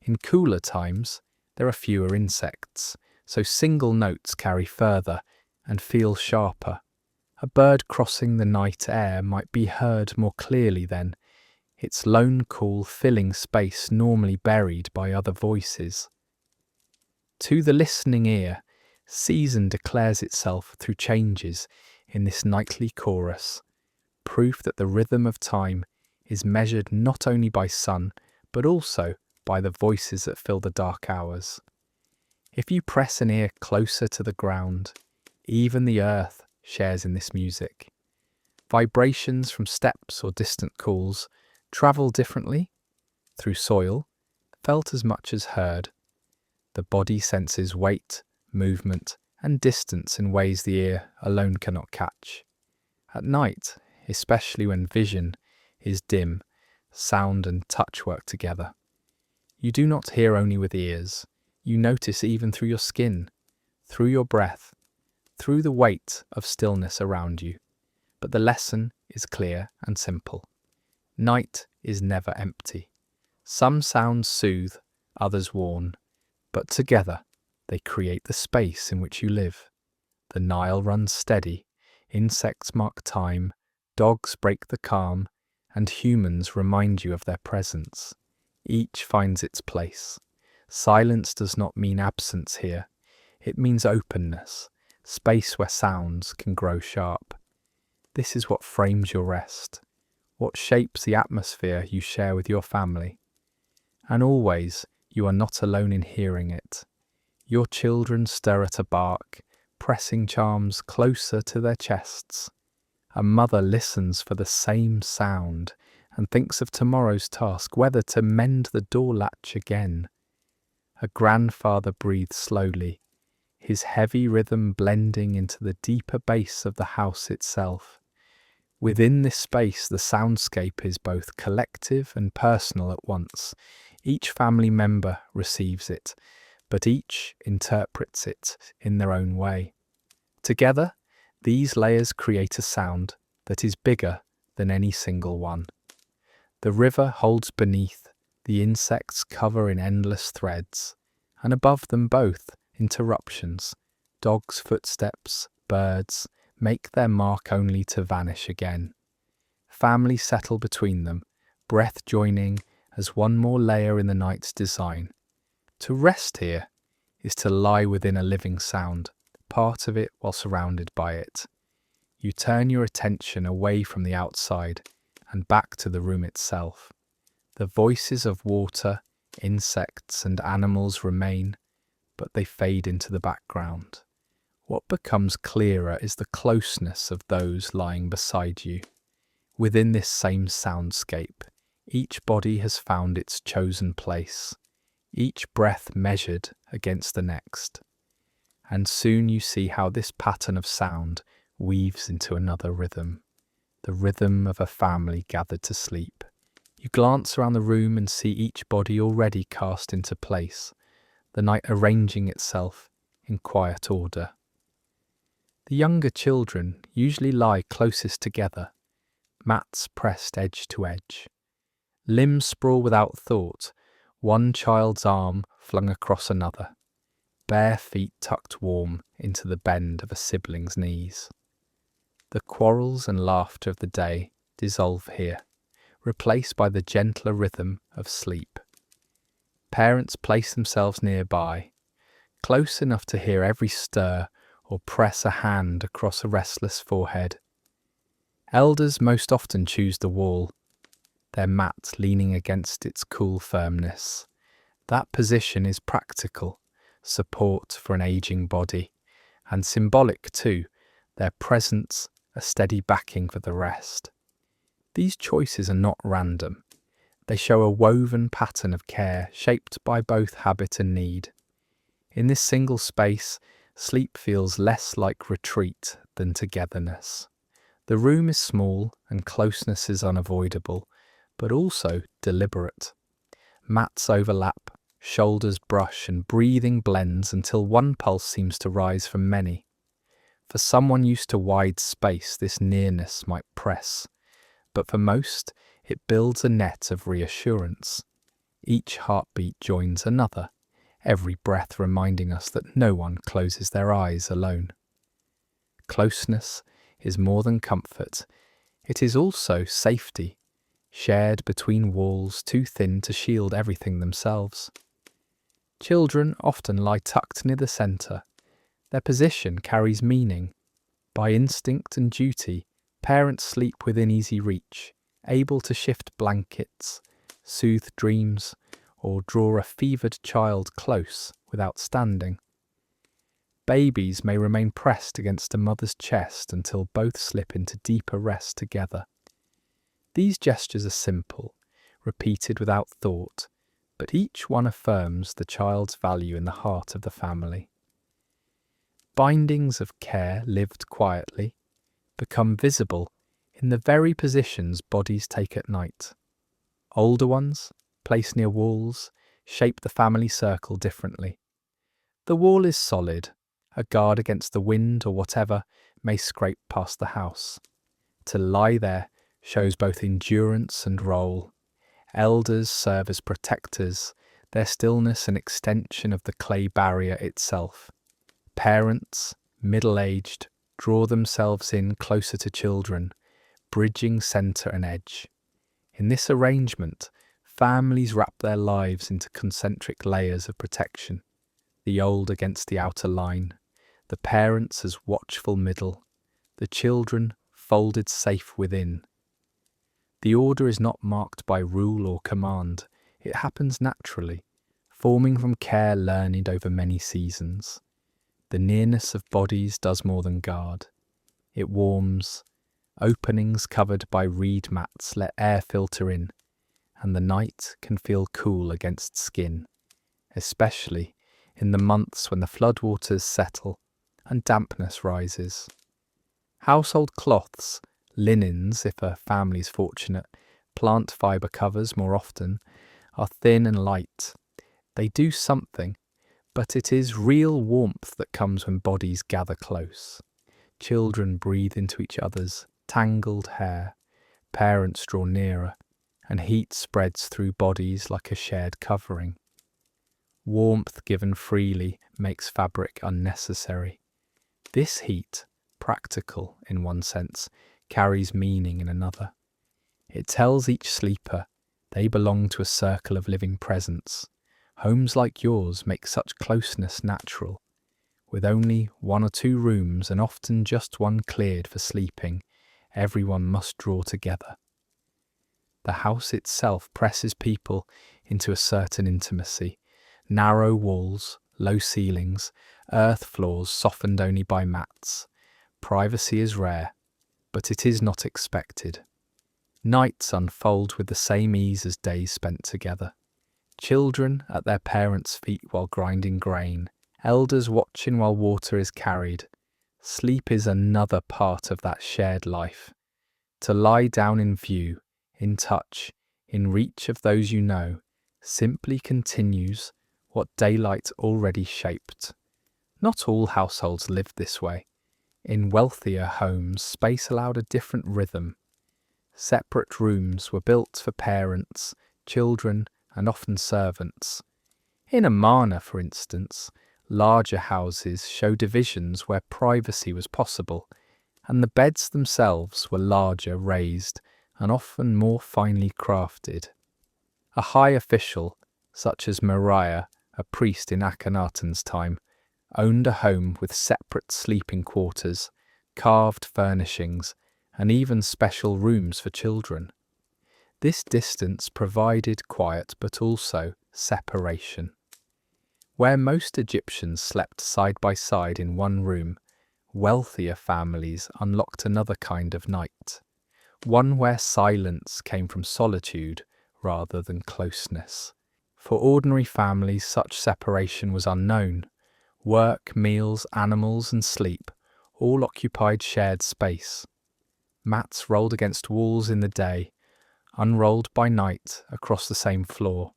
In cooler times, there are fewer insects, so single notes carry further and feel sharper. A bird crossing the night air might be heard more clearly then, its lone call filling space normally buried by other voices. To the listening ear, season declares itself through changes in this nightly chorus, proof that the rhythm of time is measured not only by sun, but also by the voices that fill the dark hours. If you press an ear closer to the ground, even the earth shares in this music. Vibrations from steps or distant calls travel differently through soil, felt as much as heard. The body senses weight, movement, and distance in ways the ear alone cannot catch. At night, especially when vision is dim, sound and touch work together. You do not hear only with ears, you notice even through your skin, through your breath, through the weight of stillness around you. But the lesson is clear and simple. Night is never empty. Some sounds soothe, others warn, but together they create the space in which you live. The Nile runs steady, insects mark time, dogs break the calm, and humans remind you of their presence. Each finds its place. Silence does not mean absence here. It means openness, space where sounds can grow sharp. This is what frames your rest, what shapes the atmosphere you share with your family. And always, you are not alone in hearing it. Your children stir at a bark, pressing charms closer to their chests. A mother listens for the same sound and thinks of tomorrow's task, whether to mend the door latch again. A grandfather breathes slowly, his heavy rhythm blending into the deeper bass of the house itself. Within this space, the soundscape is both collective and personal at once. Each family member receives it, but each interprets it in their own way. Together, these layers create a sound that is bigger than any single one. The river holds beneath, the insects cover in endless threads, and above them both, interruptions, dogs' footsteps, birds, make their mark only to vanish again. Families settle between them, breath joining as one more layer in the night's design. To rest here is to lie within a living sound, part of it while surrounded by it. You turn your attention away from the outside and back to the room itself. The voices of water, insects, and animals remain, but they fade into the background. What becomes clearer is the closeness of those lying beside you. Within this same soundscape, each body has found its chosen place, each breath measured against the next. And soon you see how this pattern of sound weaves into another rhythm, the rhythm of a family gathered to sleep. You glance around the room and see each body already cast into place, the night arranging itself in quiet order. The younger children usually lie closest together, mats pressed edge to edge. Limbs sprawl without thought, one child's arm flung across another, bare feet tucked warm into the bend of a sibling's knees. The quarrels and laughter of the day dissolve here, replaced by the gentler rhythm of sleep. Parents place themselves nearby, close enough to hear every stir or press a hand across a restless forehead. Elders most often choose the wall. their mat leaning against its cool firmness. That position is practical, support for an aging body, and symbolic too, their presence a steady backing for the rest. These choices are not random. They show a woven pattern of care shaped by both habit and need. In this single space, sleep feels less like retreat than togetherness. The room is small and closeness is unavoidable, but also deliberate. Mats overlap, shoulders brush, and breathing blends until one pulse seems to rise from many. For someone used to wide space, this nearness might press, but for most, it builds a net of reassurance. Each heartbeat joins another, every breath reminding us that no one closes their eyes alone. Closeness is more than comfort, it is also safety, shared between walls too thin to shield everything themselves. Children often lie tucked near the centre. Their position carries meaning. By instinct and duty, parents sleep within easy reach, able to shift blankets, soothe dreams, or draw a fevered child close without standing. Babies may remain pressed against a mother's chest until both slip into deeper rest together. These gestures are simple, repeated without thought, but each one affirms the child's value in the heart of the family. Bindings of care lived quietly become visible in the very positions bodies take at night. Older ones, placed near walls, shape the family circle differently. The wall is solid, a guard against the wind or whatever may scrape past the house. To lie there shows both endurance and role. Elders serve as protectors, their stillness an extension of the clay barrier itself. Parents, middle-aged, draw themselves in closer to children, bridging centre and edge. In this arrangement, families wrap their lives into concentric layers of protection, the old against the outer line, the parents as watchful middle, the children folded safe within. The order is not marked by rule or command, it happens naturally, forming from care learned over many seasons. The nearness of bodies does more than guard. It warms. Openings covered by reed mats let air filter in, and the night can feel cool against skin, especially in the months when the floodwaters settle and dampness rises. Household cloths, linens if a family's fortunate, plant fibre covers more often, are thin and light. They do something, but it is real warmth that comes when bodies gather close. Children breathe into each other's tangled hair, parents draw nearer, and heat spreads through bodies like a shared covering. Warmth given freely makes fabric unnecessary. This heat, practical in one sense, carries meaning in another. It tells each sleeper they belong to a circle of living presence. Homes like yours make such closeness natural. With only 1 or 2 rooms and often just one cleared for sleeping, everyone must draw together. The house itself presses people into a certain intimacy. Narrow walls, low ceilings, earth floors softened only by mats. Privacy is rare, but it is not expected. Nights unfold with the same ease as days spent together. Children at their parents' feet while grinding grain, elders watching while water is carried. Sleep is another part of that shared life. To lie down in view, in touch, in reach of those you know, simply continues what daylight already shaped. Not all households lived this way. In wealthier homes, space allowed a different rhythm. Separate rooms were built for parents, children, and often servants. In Amana, for instance, larger houses show divisions where privacy was possible, and the beds themselves were larger, raised, and often more finely crafted. A high official, such as Mariah, a priest in Akhenaten's time, owned a home with separate sleeping quarters, carved furnishings, and even special rooms for children. This distance provided quiet but also separation. Where most Egyptians slept side by side in one room, wealthier families unlocked another kind of night, one where silence came from solitude rather than closeness. For ordinary families, such separation was unknown. Work, meals, animals, and sleep all occupied shared space. Mats rolled against walls in the day, unrolled by night across the same floor.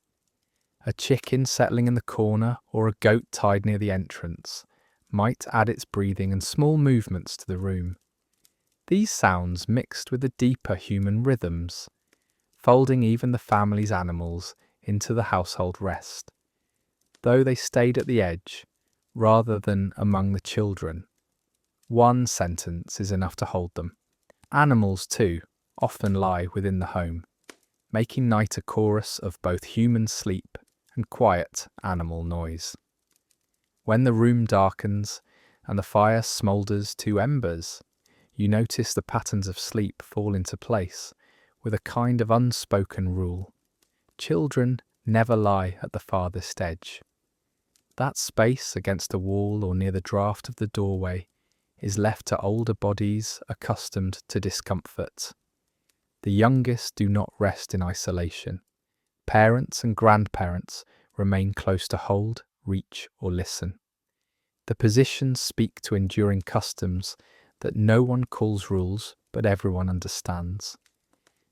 A chicken settling in the corner or a goat tied near the entrance might add its breathing and small movements to the room. These sounds mixed with the deeper human rhythms, folding even the family's animals into the household rest, though they stayed at the edge rather than among the children. One sentence is enough to hold them. Animals, too, often lie within the home, making night a chorus of both human sleep and quiet animal noise. When the room darkens and the fire smoulders to embers, you notice the patterns of sleep fall into place with a kind of unspoken rule. Children never lie at the farthest edge. That space against a wall or near the draught of the doorway is left to older bodies accustomed to discomfort. The youngest do not rest in isolation. Parents and grandparents remain close to hold, reach, or listen. The positions speak to enduring customs that no one calls rules, but everyone understands.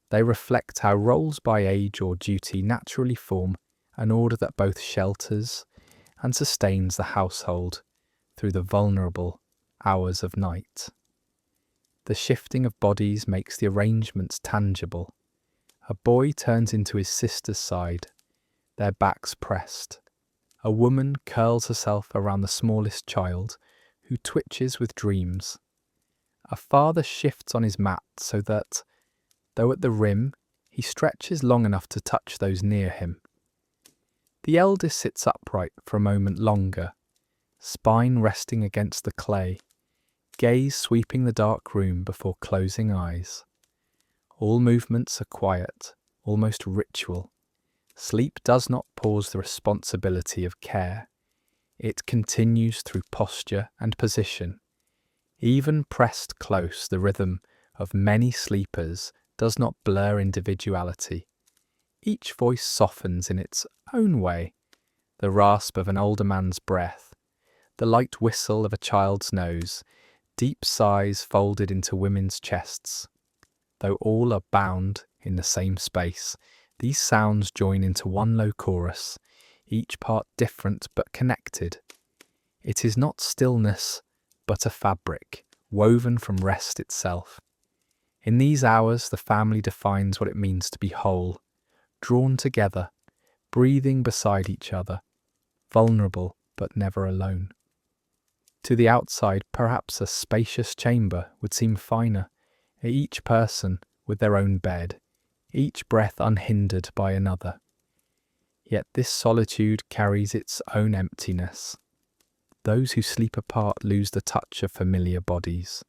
They reflect how roles by age or duty naturally form an order that both shelters and sustains the household through the vulnerable hours of night. The shifting of bodies makes the arrangements tangible. A boy turns into his sister's side, their backs pressed. A woman curls herself around the smallest child, who twitches with dreams. A father shifts on his mat so that, though at the rim, he stretches long enough to touch those near him. The eldest sits upright for a moment longer, spine resting against the clay, gaze sweeping the dark room before closing eyes. All movements are quiet, almost ritual. Sleep does not pause the responsibility of care. It continues through posture and position. Even pressed close, the rhythm of many sleepers does not blur individuality. Each voice softens in its own way, the rasp of an older man's breath, the light whistle of a child's nose, deep sighs folded into women's chests. Though all are bound in the same space, these sounds join into one low chorus, each part different but connected. It is not stillness, but a fabric, woven from rest itself. In these hours, the family defines what it means to be whole, drawn together, breathing beside each other, vulnerable but never alone. To the outside, perhaps a spacious chamber would seem finer, each person with their own bed, each breath unhindered by another. Yet this solitude carries its own emptiness. Those who sleep apart lose the touch of familiar bodies,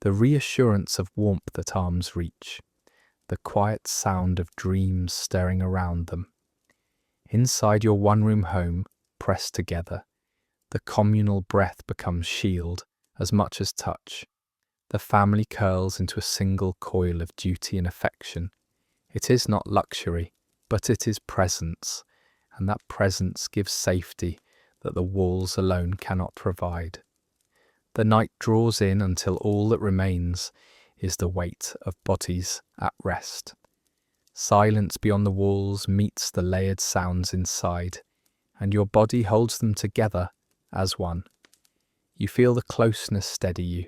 the reassurance of warmth at arm's reach, the quiet sound of dreams stirring around them. Inside your one-room home, pressed together, the communal breath becomes shield as much as touch. The family curls into a single coil of duty and affection. It is not luxury, but it is presence, and that presence gives safety that the walls alone cannot provide. The night draws in until all that remains is the weight of bodies at rest. Silence beyond the walls meets the layered sounds inside, and your body holds them together as one. You feel the closeness steady you,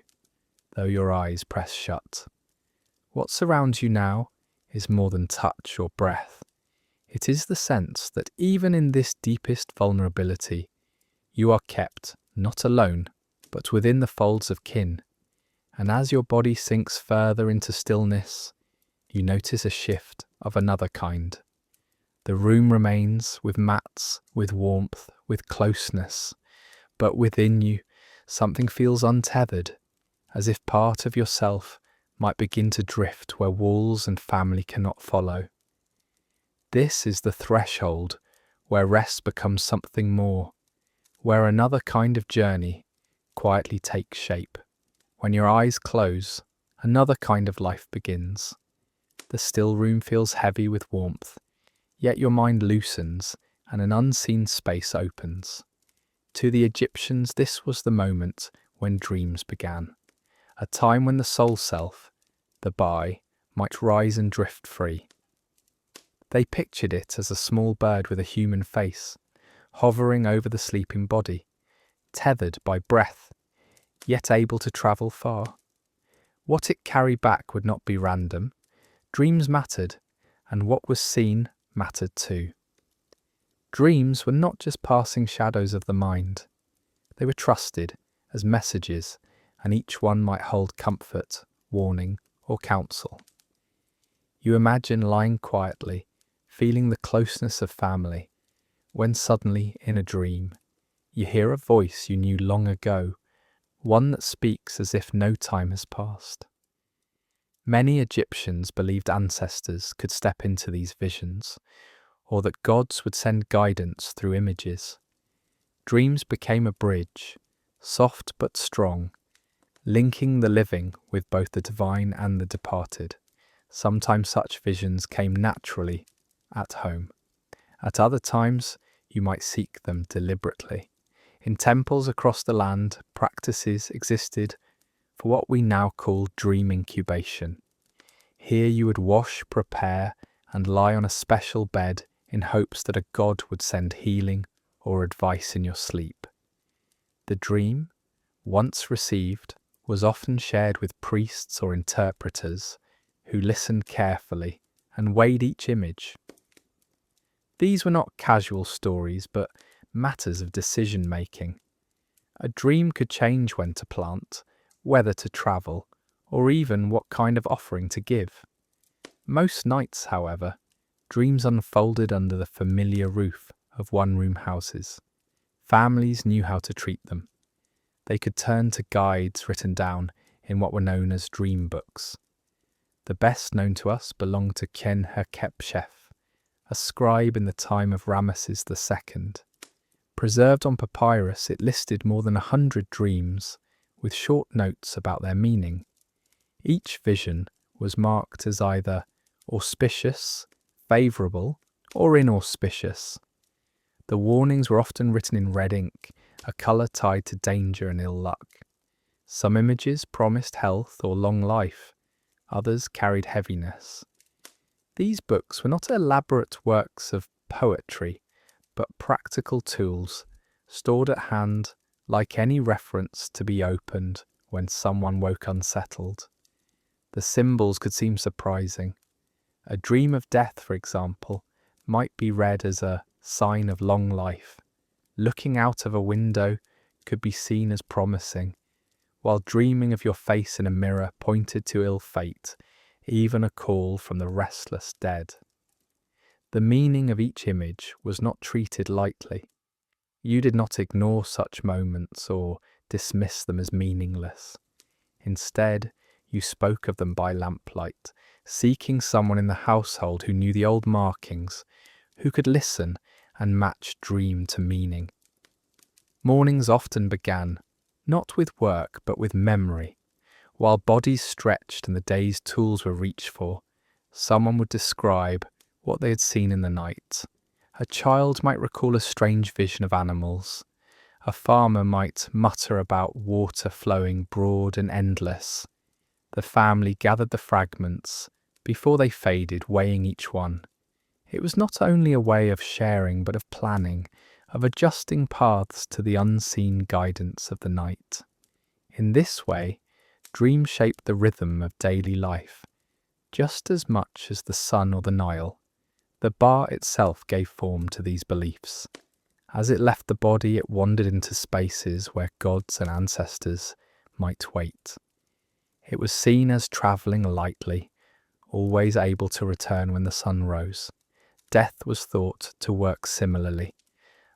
though your eyes press shut. What surrounds you now is more than touch or breath. It is the sense that even in this deepest vulnerability, you are kept not alone, but within the folds of kin. And as your body sinks further into stillness, you notice a shift of another kind. The room remains with mats, with warmth, with closeness, but within you, something feels untethered, as if part of yourself might begin to drift where walls and family cannot follow. This is the threshold where rest becomes something more, where another kind of journey quietly takes shape. When your eyes close, another kind of life begins. The still room feels heavy with warmth, yet your mind loosens and an unseen space opens. To the Egyptians, this was the moment when dreams began, a time when the soul self, the Bai, might rise and drift free. They pictured it as a small bird with a human face, hovering over the sleeping body, tethered by breath, yet able to travel far. What it carried back would not be random. Dreams mattered, and what was seen mattered too. Dreams were not just passing shadows of the mind. They were trusted as messages, and each one might hold comfort, warning, or counsel. You imagine lying quietly, feeling the closeness of family, when suddenly, in a dream, you hear a voice you knew long ago, one that speaks as if no time has passed. Many Egyptians believed ancestors could step into these visions, or that gods would send guidance through images. Dreams became a bridge, soft but strong, linking the living with both the divine and the departed. Sometimes such visions came naturally at home. At other times, you might seek them deliberately. In temples across the land, practices existed for what we now call dream incubation. Here you would wash, prepare, and lie on a special bed in hopes that a god would send healing or advice in your sleep. The dream, once received, was often shared with priests or interpreters who listened carefully and weighed each image. These were not casual stories, but matters of decision-making. A dream could change when to plant, whether to travel, or even what kind of offering to give. Most nights, however, dreams unfolded under the familiar roof of one-room houses. Families knew how to treat them. They could turn to guides written down in what were known as dream books. The best known to us belonged to Khen-Hekep-Shef, a scribe in the time of Ramesses II. Preserved on papyrus, it listed more than 100 dreams, with short notes about their meaning. Each vision was marked as either auspicious, favourable, or inauspicious. The warnings were often written in red ink, a colour tied to danger and ill luck. Some images promised health or long life, others carried heaviness. These books were not elaborate works of poetry, but practical tools, stored at hand like any reference to be opened when someone woke unsettled. The symbols could seem surprising. A dream of death, for example, might be read as a sign of long life. Looking out of a window could be seen as promising, while dreaming of your face in a mirror pointed to ill fate, even a call from the restless dead. The meaning of each image was not treated lightly. You did not ignore such moments or dismiss them as meaningless. Instead, you spoke of them by lamplight, seeking someone in the household who knew the old markings, who could listen and match dream to meaning. Mornings often began, not with work but with memory. While bodies stretched and the day's tools were reached for, someone would describe what they had seen in the night. A child might recall a strange vision of animals. A farmer might mutter about water flowing broad and endless. The family gathered the fragments before they faded, weighing each one. It was not only a way of sharing but of planning, of adjusting paths to the unseen guidance of the night. In this way, dreams shaped the rhythm of daily life, just as much as the sun or the Nile. The bar itself gave form to these beliefs. As it left the body, it wandered into spaces where gods and ancestors might wait. It was seen as travelling lightly, always able to return when the sun rose. Death was thought to work similarly,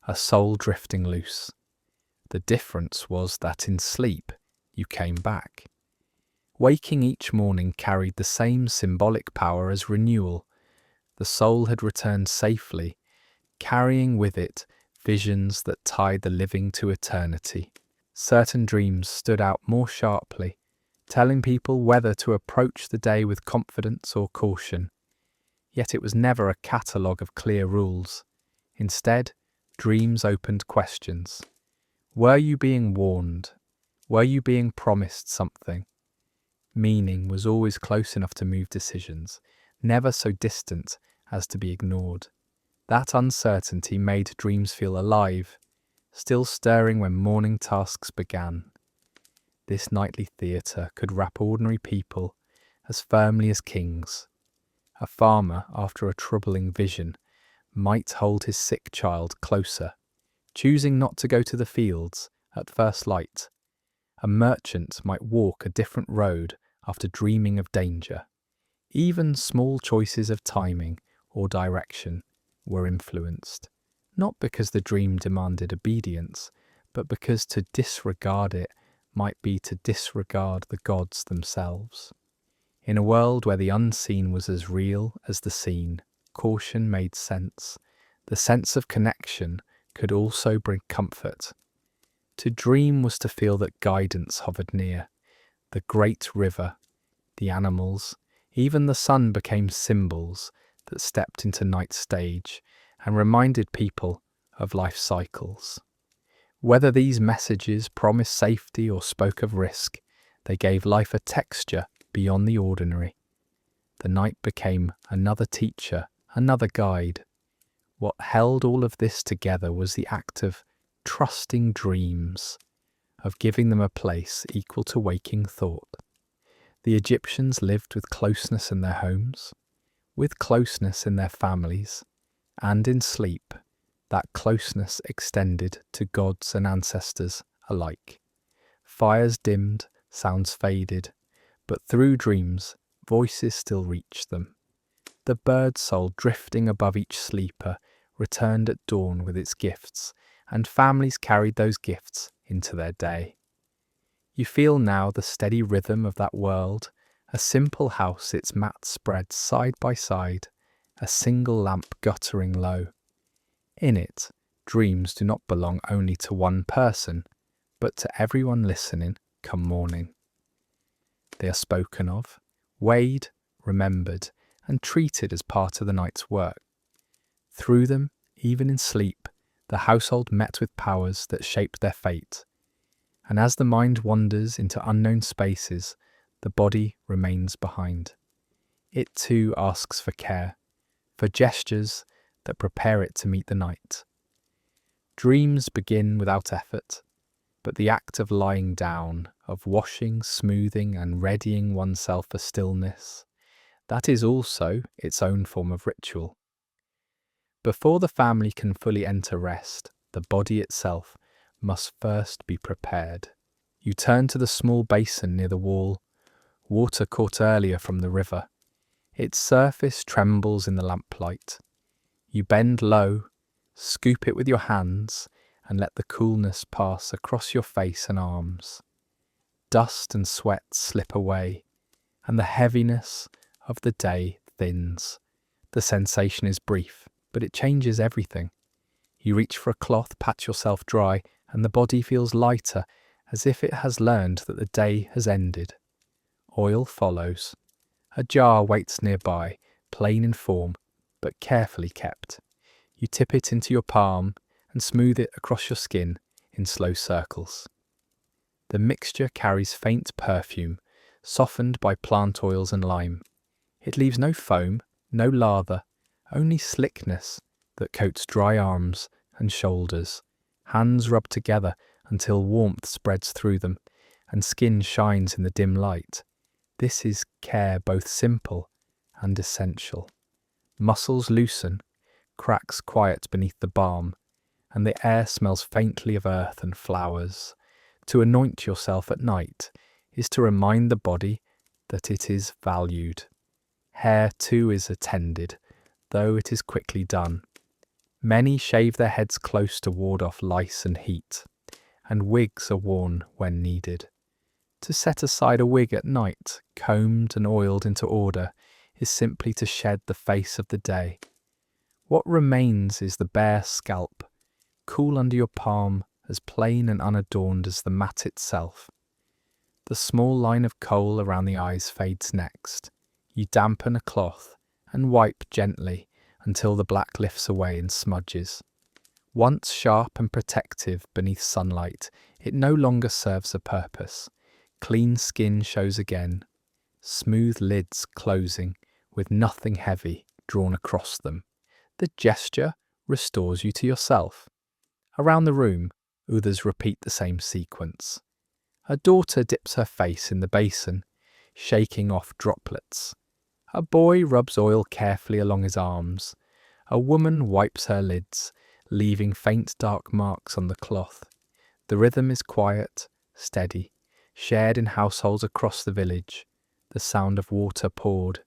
a soul drifting loose. The difference was that in sleep, you came back. Waking each morning carried the same symbolic power as renewal, The soul had returned safely, carrying with it visions that tied the living to eternity. Certain dreams stood out more sharply, telling people whether to approach the day with confidence or caution. Yet it was never a catalogue of clear rules. Instead, dreams opened questions. Were you being warned? Were you being promised something? Meaning was always close enough to move decisions, never so distant as to be ignored. That uncertainty made dreams feel alive, still stirring when morning tasks began. This nightly theatre could wrap ordinary people as firmly as kings. A farmer, after a troubling vision, might hold his sick child closer, choosing not to go to the fields at first light. A merchant might walk a different road after dreaming of danger. Even small choices of timing or direction were influenced, not because the dream demanded obedience, but because to disregard it might be to disregard the gods themselves. In a world where the unseen was as real as the seen, caution made sense. The sense of connection could also bring comfort. To dream was to feel that guidance hovered near. The great river, the animals, even the sun became symbols that stepped into night's stage and reminded people of life cycles. Whether these messages promised safety or spoke of risk, they gave life a texture beyond the ordinary. The night became another teacher, another guide. What held all of this together was the act of trusting dreams, of giving them a place equal to waking thought. The Egyptians lived with closeness in their homes, with closeness in their families, and in sleep. That closeness extended to gods and ancestors alike. Fires dimmed, sounds faded, but through dreams, voices still reached them. The bird soul drifting above each sleeper returned at dawn with its gifts, and families carried those gifts into their day. You feel now the steady rhythm of that world, a simple house, its mats spread side by side, a single lamp guttering low. In it, dreams do not belong only to one person, but to everyone listening come morning. They are spoken of, weighed, remembered, and treated as part of the night's work. Through them, even in sleep, the household met with powers that shaped their fate. And as the mind wanders into unknown spaces, the body remains behind. It too asks for care, for gestures that prepare it to meet the night. Dreams begin without effort, but the act of lying down, of washing, smoothing, and readying oneself for stillness, that is also its own form of ritual. Before the family can fully enter rest, the body itself must first be prepared. You turn to the small basin near the wall, water caught earlier from the river. Its surface trembles in the lamplight. You bend low, scoop it with your hands, and let the coolness pass across your face and arms. Dust and sweat slip away, and the heaviness of the day thins. The sensation is brief, but it changes everything. You reach for a cloth, pat yourself dry, and the body feels lighter, as if it has learned that the day has ended. Oil follows. A jar waits nearby, plain in form, but carefully kept. You tip it into your palm and smooth it across your skin in slow circles. The mixture carries faint perfume, softened by plant oils and lime. It leaves no foam, no lather, only slickness that coats dry arms and shoulders. Hands rub together until warmth spreads through them, and skin shines in the dim light. This is care both simple and essential. Muscles loosen, cracks quiet beneath the balm, and the air smells faintly of earth and flowers. To anoint yourself at night is to remind the body that it is valued. Hair too is attended, though it is quickly done. Many shave their heads close to ward off lice and heat, and wigs are worn when needed. To set aside a wig at night, combed and oiled into order, is simply to shed the face of the day. What remains is the bare scalp, cool under your palm, as plain and unadorned as the mat itself. The small line of kohl around the eyes fades next. You dampen a cloth and wipe gently until the black lifts away in smudges. Once sharp and protective beneath sunlight, it no longer serves a purpose. Clean skin shows again, smooth lids closing with nothing heavy drawn across them. The gesture restores you to yourself. Around the room, others repeat the same sequence. A daughter dips her face in the basin, shaking off droplets. A boy rubs oil carefully along his arms. A woman wipes her lids, leaving faint dark marks on the cloth. The rhythm is quiet, steady, shared in households across the village. The sound of water poured,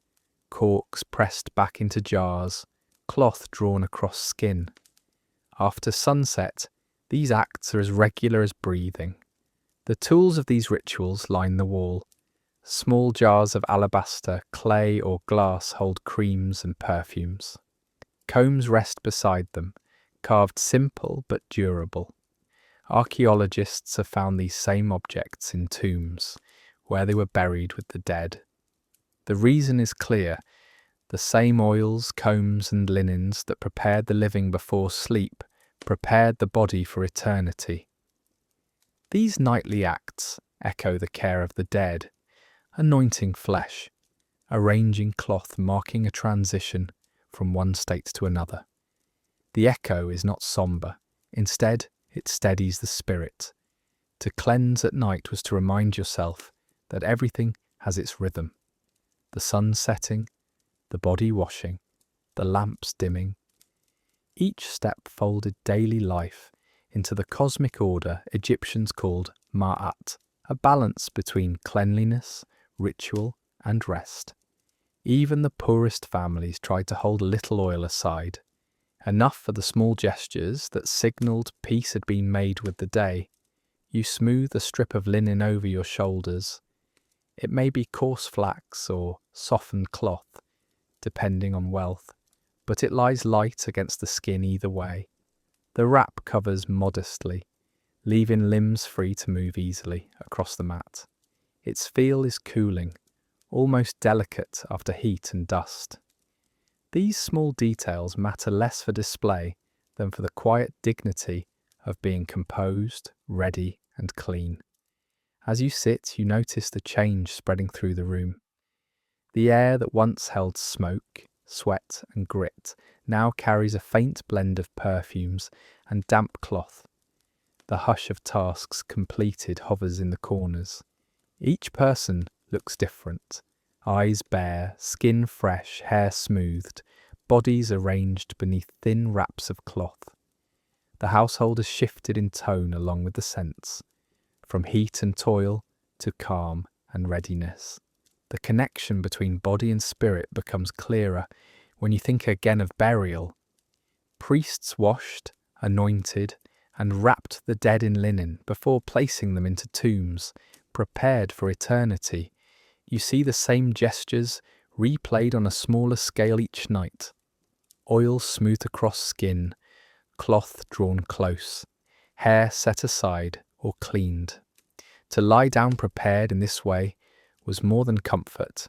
corks pressed back into jars, cloth drawn across skin. After sunset, these acts are as regular as breathing. The tools of these rituals line the wall. Small jars of alabaster, clay or glass hold creams and perfumes. Combs rest beside them, carved simple but durable. Archaeologists have found these same objects in tombs, where they were buried with the dead. The reason is clear. The same oils, combs and linens that prepared the living before sleep prepared the body for eternity. These nightly acts echo the care of the dead, anointing flesh, arranging cloth marking a transition from one state to another. The echo is not sombre, instead it steadies the spirit. To cleanse at night was to remind yourself that everything has its rhythm. The sun setting, the body washing, the lamps dimming. Each step folded daily life into the cosmic order Egyptians called ma'at, a balance between cleanliness, ritual and rest. Even the poorest families tried to hold a little oil aside, enough for the small gestures that signalled peace had been made with the day. You smooth a strip of linen over your shoulders. It may be coarse flax or softened cloth, depending on wealth, but it lies light against the skin either way. The wrap covers modestly, leaving limbs free to move easily across the mat. Its feel is cooling, almost delicate after heat and dust. These small details matter less for display than for the quiet dignity of being composed, ready, and clean. As you sit, you notice the change spreading through the room. The air that once held smoke, sweat, and grit now carries a faint blend of perfumes and damp cloth. The hush of tasks completed hovers in the corners. Each person looks different. Eyes bare, skin fresh, hair smoothed, bodies arranged beneath thin wraps of cloth. The household has shifted in tone along with the scents, from heat and toil to calm and readiness. The connection between body and spirit becomes clearer when you think again of burial. Priests washed, anointed, and wrapped the dead in linen before placing them into tombs, prepared for eternity. You see the same gestures replayed on a smaller scale each night. Oil smoothed across skin, cloth drawn close, hair set aside or cleaned. To lie down prepared in this way was more than comfort.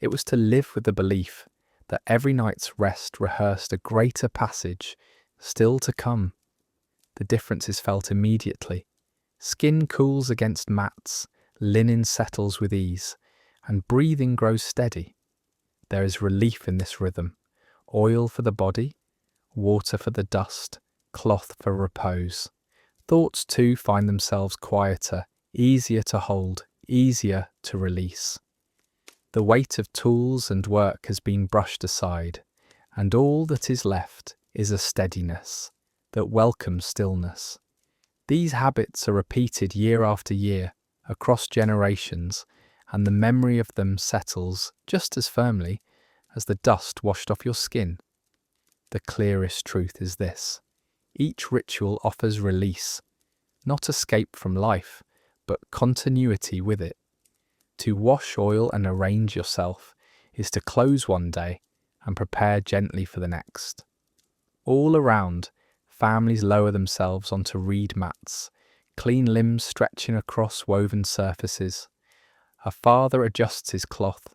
It was to live with the belief that every night's rest rehearsed a greater passage still to come. The difference is felt immediately. Skin cools against mats, linen settles with ease, and breathing grows steady. There is relief in this rhythm. Oil for the body, water for the dust, cloth for repose. Thoughts too find themselves quieter, easier to hold, easier to release. The weight of tools and work has been brushed aside, and all that is left is a steadiness that welcomes stillness. These habits are repeated year after year, across generations, and the memory of them settles just as firmly as the dust washed off your skin. The clearest truth is this: each ritual offers release, not escape from life, but continuity with it. To wash, oil, and arrange yourself is to close one day and prepare gently for the next. All around, families lower themselves onto reed mats, clean limbs stretching across woven surfaces. A father adjusts his cloth.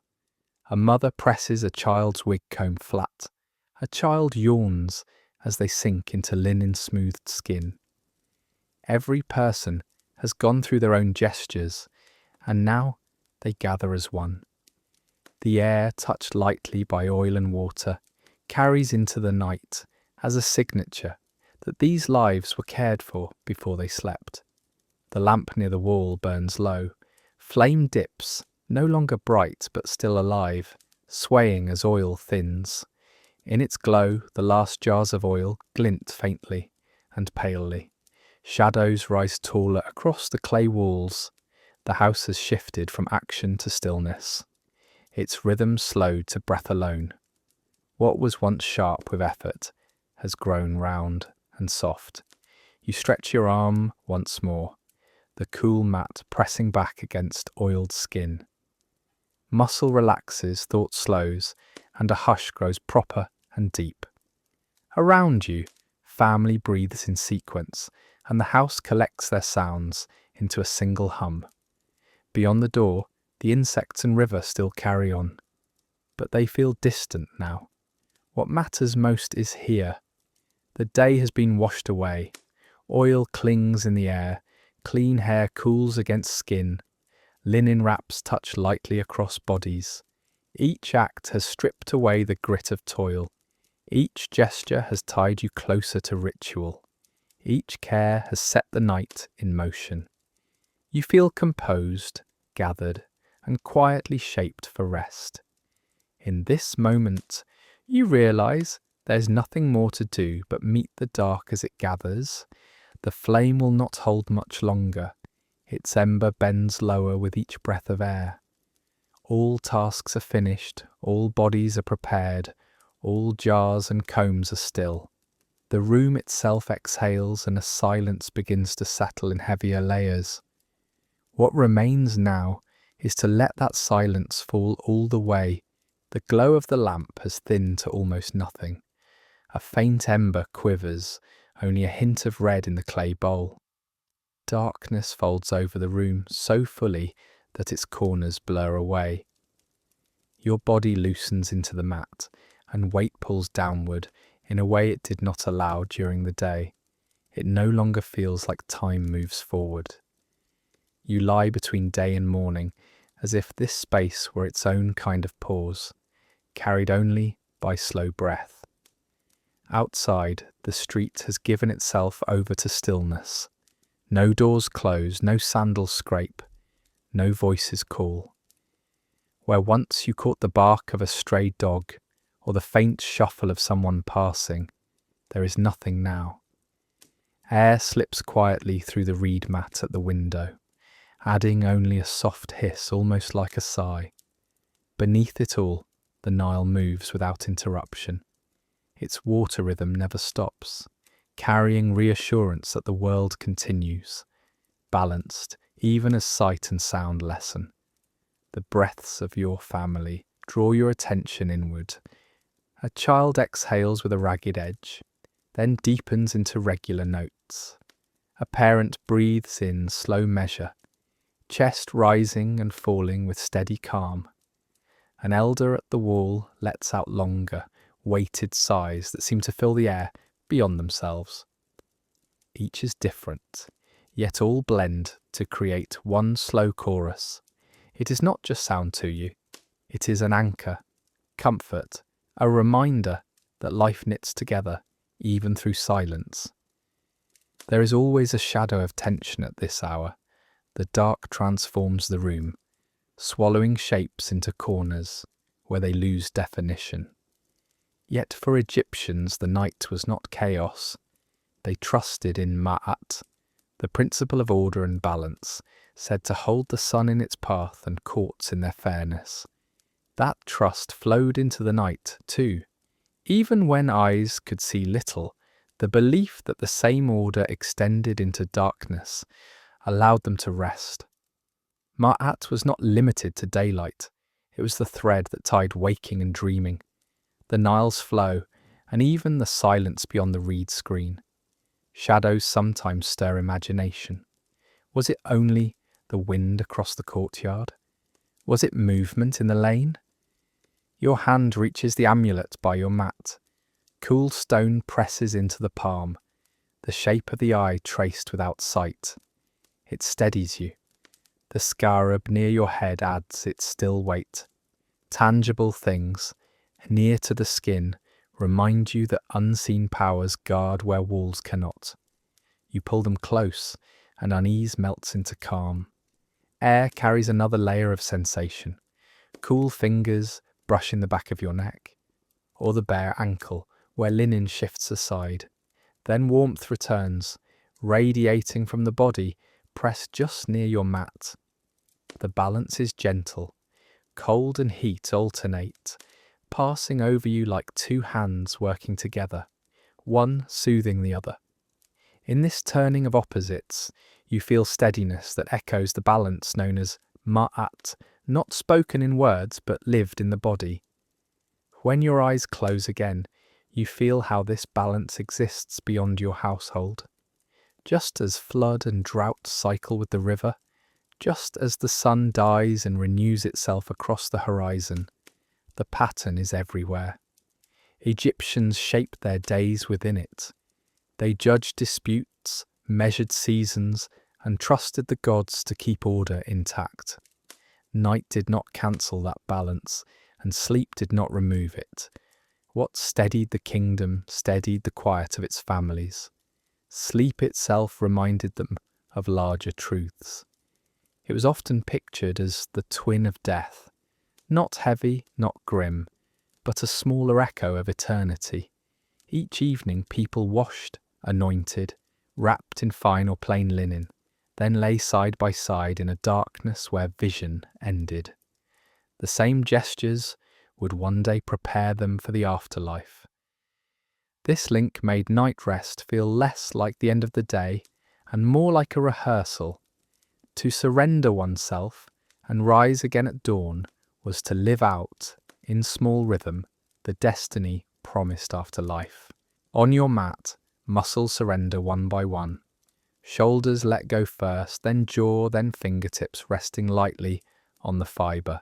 A mother presses a child's wig comb flat. A child yawns as they sink into linen-smoothed skin. Every person has gone through their own gestures, and now they gather as one. The air, touched lightly by oil and water, carries into the night as a signature that these lives were cared for before they slept. The lamp near the wall burns low. Flame dips, no longer bright but still alive, swaying as oil thins. In its glow, the last jars of oil glint faintly and palely. Shadows rise taller across the clay walls. The house has shifted from action to stillness. Its rhythm slowed to breath alone. What was once sharp with effort has grown round and soft. You stretch your arm once more, the cool mat pressing back against oiled skin. Muscle relaxes, thought slows, and a hush grows proper and deep. Around you, family breathes in sequence, and the house collects their sounds into a single hum. Beyond the door, the insects and river still carry on, but they feel distant now. What matters most is here. The day has been washed away. Oil clings in the air, clean hair cools against skin, linen wraps touch lightly across bodies. Each act has stripped away the grit of toil. Each gesture has tied you closer to ritual. Each care has set the night in motion. You feel composed, gathered, and quietly shaped for rest. In this moment, you realize there's nothing more to do but meet the dark as it gathers. The flame will not hold much longer. Its ember bends lower with each breath of air. All tasks are finished, all bodies are prepared, all jars and combs are still. The room itself exhales and a silence begins to settle in heavier layers. What remains now is to let that silence fall all the way. The glow of the lamp has thinned to almost nothing. A faint ember quivers, only a hint of red in the clay bowl. Darkness folds over the room so fully that its corners blur away. Your body loosens into the mat, and weight pulls downward in a way it did not allow during the day. It no longer feels like time moves forward. You lie between day and morning, as if this space were its own kind of pause, carried only by slow breath. Outside, the street has given itself over to stillness. No doors close, no sandals scrape, no voices call. Where once you caught the bark of a stray dog, or the faint shuffle of someone passing, there is nothing now. Air slips quietly through the reed mat at the window, adding only a soft hiss, almost like a sigh. Beneath it all, the Nile moves without interruption. Its water rhythm never stops, carrying reassurance that the world continues, balanced even as sight and sound lessen. The breaths of your family draw your attention inward. A child exhales with a ragged edge, then deepens into regular notes. A parent breathes in slow measure, chest rising and falling with steady calm. An elder at the wall lets out longer, weighted sighs that seem to fill the air beyond themselves. Each is different, yet all blend to create one slow chorus. It is not just sound to you, it is an anchor, comfort, a reminder that life knits together, even through silence. There is always a shadow of tension at this hour. The dark transforms the room, swallowing shapes into corners where they lose definition. Yet for Egyptians the night was not chaos. They trusted in Ma'at, the principle of order and balance, said to hold the sun in its path and courts in their fairness. That trust flowed into the night too. Even when eyes could see little, the belief that the same order extended into darkness allowed them to rest. Ma'at was not limited to daylight. It was the thread that tied waking and dreaming, the Nile's flow, and even the silence beyond the reed screen. Shadows sometimes stir imagination. Was it only the wind across the courtyard? Was it movement in the lane? Your hand reaches the amulet by your mat. Cool stone presses into the palm, the shape of the eye traced without sight. It steadies you. The scarab near your head adds its still weight. Tangible things, near to the skin, remind you that unseen powers guard where walls cannot. You pull them close, and unease melts into calm. Air carries another layer of sensation. Cool fingers brushing the back of your neck, or the bare ankle where linen shifts aside. Then warmth returns, radiating from the body, pressed just near your mat. The balance is gentle. Cold and heat alternate, passing over you like two hands working together, one soothing the other. In this turning of opposites, you feel steadiness that echoes the balance known as ma'at, not spoken in words but lived in the body. When your eyes close again, you feel how this balance exists beyond your household. Just as flood and drought cycle with the river, just as the sun dies and renews itself across the horizon, the pattern is everywhere. Egyptians shaped their days within it. They judged disputes, measured seasons, and trusted the gods to keep order intact. Night did not cancel that balance, and sleep did not remove it. What steadied the kingdom steadied the quiet of its families. Sleep itself reminded them of larger truths. It was often pictured as the twin of death, not heavy, not grim, but a smaller echo of eternity. Each evening people washed, anointed, wrapped in fine or plain linen, then lay side by side in a darkness where vision ended. The same gestures would one day prepare them for the afterlife. This link made night rest feel less like the end of the day and more like a rehearsal. To surrender oneself and rise again at dawn was to live out, in small rhythm, the destiny promised after life. On your mat, muscles surrender one by one. Shoulders let go first, then jaw, then fingertips resting lightly on the fibre.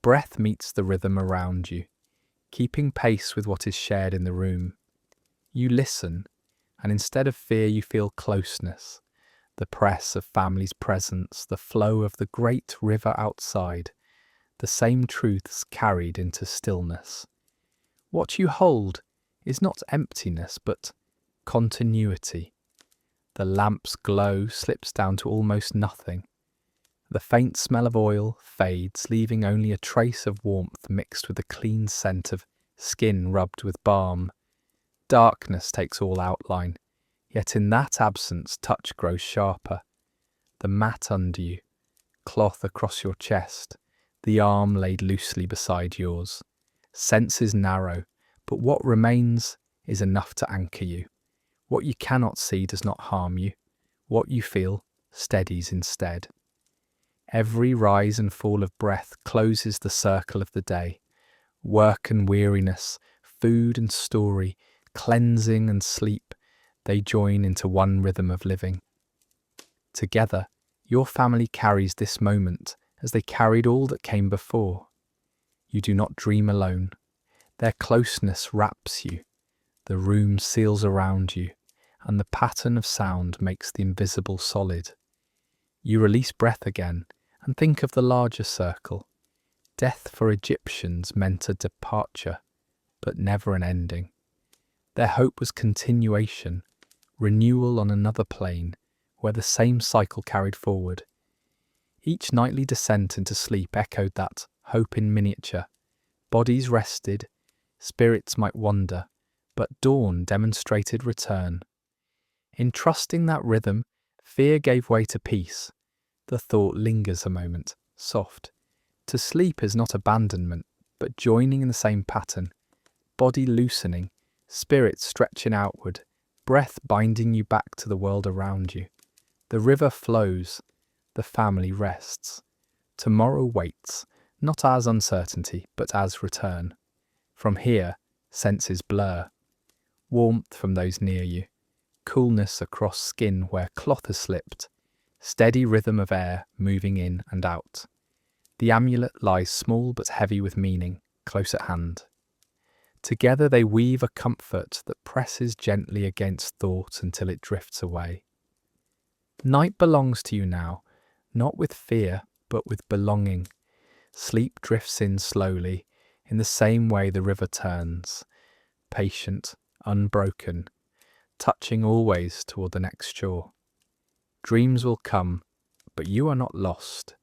Breath meets the rhythm around you, keeping pace with what is shared in the room. You listen, and instead of fear you feel closeness. The press of family's presence, the flow of the great river outside, the same truths carried into stillness. What you hold is not emptiness, but continuity. The lamp's glow slips down to almost nothing. The faint smell of oil fades, leaving only a trace of warmth mixed with the clean scent of skin rubbed with balm. Darkness takes all outline. Yet in that absence, touch grows sharper. The mat under you, cloth across your chest, the arm laid loosely beside yours. Senses narrow, but what remains is enough to anchor you. What you cannot see does not harm you. What you feel steadies instead. Every rise and fall of breath closes the circle of the day. Work and weariness, food and story, cleansing and sleep, they join into one rhythm of living. Together, your family carries this moment as they carried all that came before. You do not dream alone. Their closeness wraps you. The room seals around you, and the pattern of sound makes the invisible solid. You release breath again and think of the larger circle. Death for Egyptians meant a departure, but never an ending. Their hope was continuation, renewal on another plane, where the same cycle carried forward. Each nightly descent into sleep echoed that hope in miniature. Bodies rested, spirits might wander, but dawn demonstrated return. In trusting that rhythm, fear gave way to peace. The thought lingers a moment, soft. To sleep is not abandonment, but joining in the same pattern. Body loosening, spirit stretching outward, breath binding you back to the world around you. The river flows, the family rests. Tomorrow waits, not as uncertainty, but as return. From here, senses blur. Warmth from those near you, coolness across skin where cloth has slipped, steady rhythm of air moving in and out. The amulet lies small but heavy with meaning, close at hand. Together they weave a comfort that presses gently against thought until it drifts away. Night belongs to you now, not with fear, but with belonging. Sleep drifts in slowly, in the same way the river turns, patient, unbroken, touching always toward the next shore. Dreams will come, but you are not lost.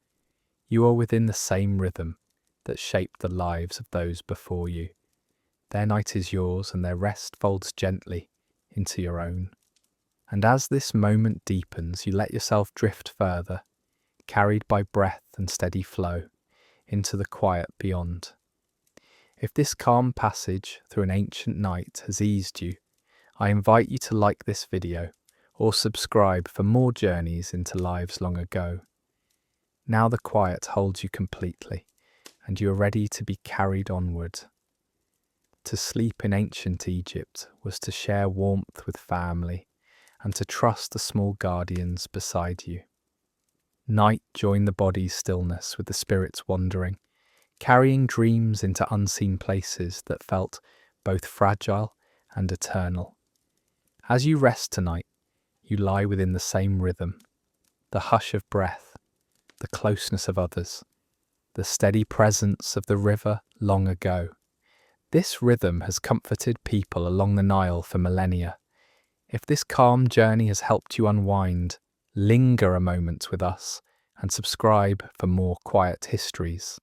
You are within the same rhythm that shaped the lives of those before you. Their night is yours, and their rest folds gently into your own. And as this moment deepens, you let yourself drift further, carried by breath and steady flow, into the quiet beyond. If this calm passage through an ancient night has eased you, I invite you to like this video or subscribe for more journeys into lives long ago. Now the quiet holds you completely, and you are ready to be carried onward. To sleep in ancient Egypt was to share warmth with family and to trust the small guardians beside you. Night joined the body's stillness with the spirit's wandering, carrying dreams into unseen places that felt both fragile and eternal. As you rest tonight, you lie within the same rhythm, the hush of breath, the closeness of others, the steady presence of the river long ago. This rhythm has comforted people along the Nile for millennia. If this calm journey has helped you unwind, linger a moment with us and subscribe for more quiet histories.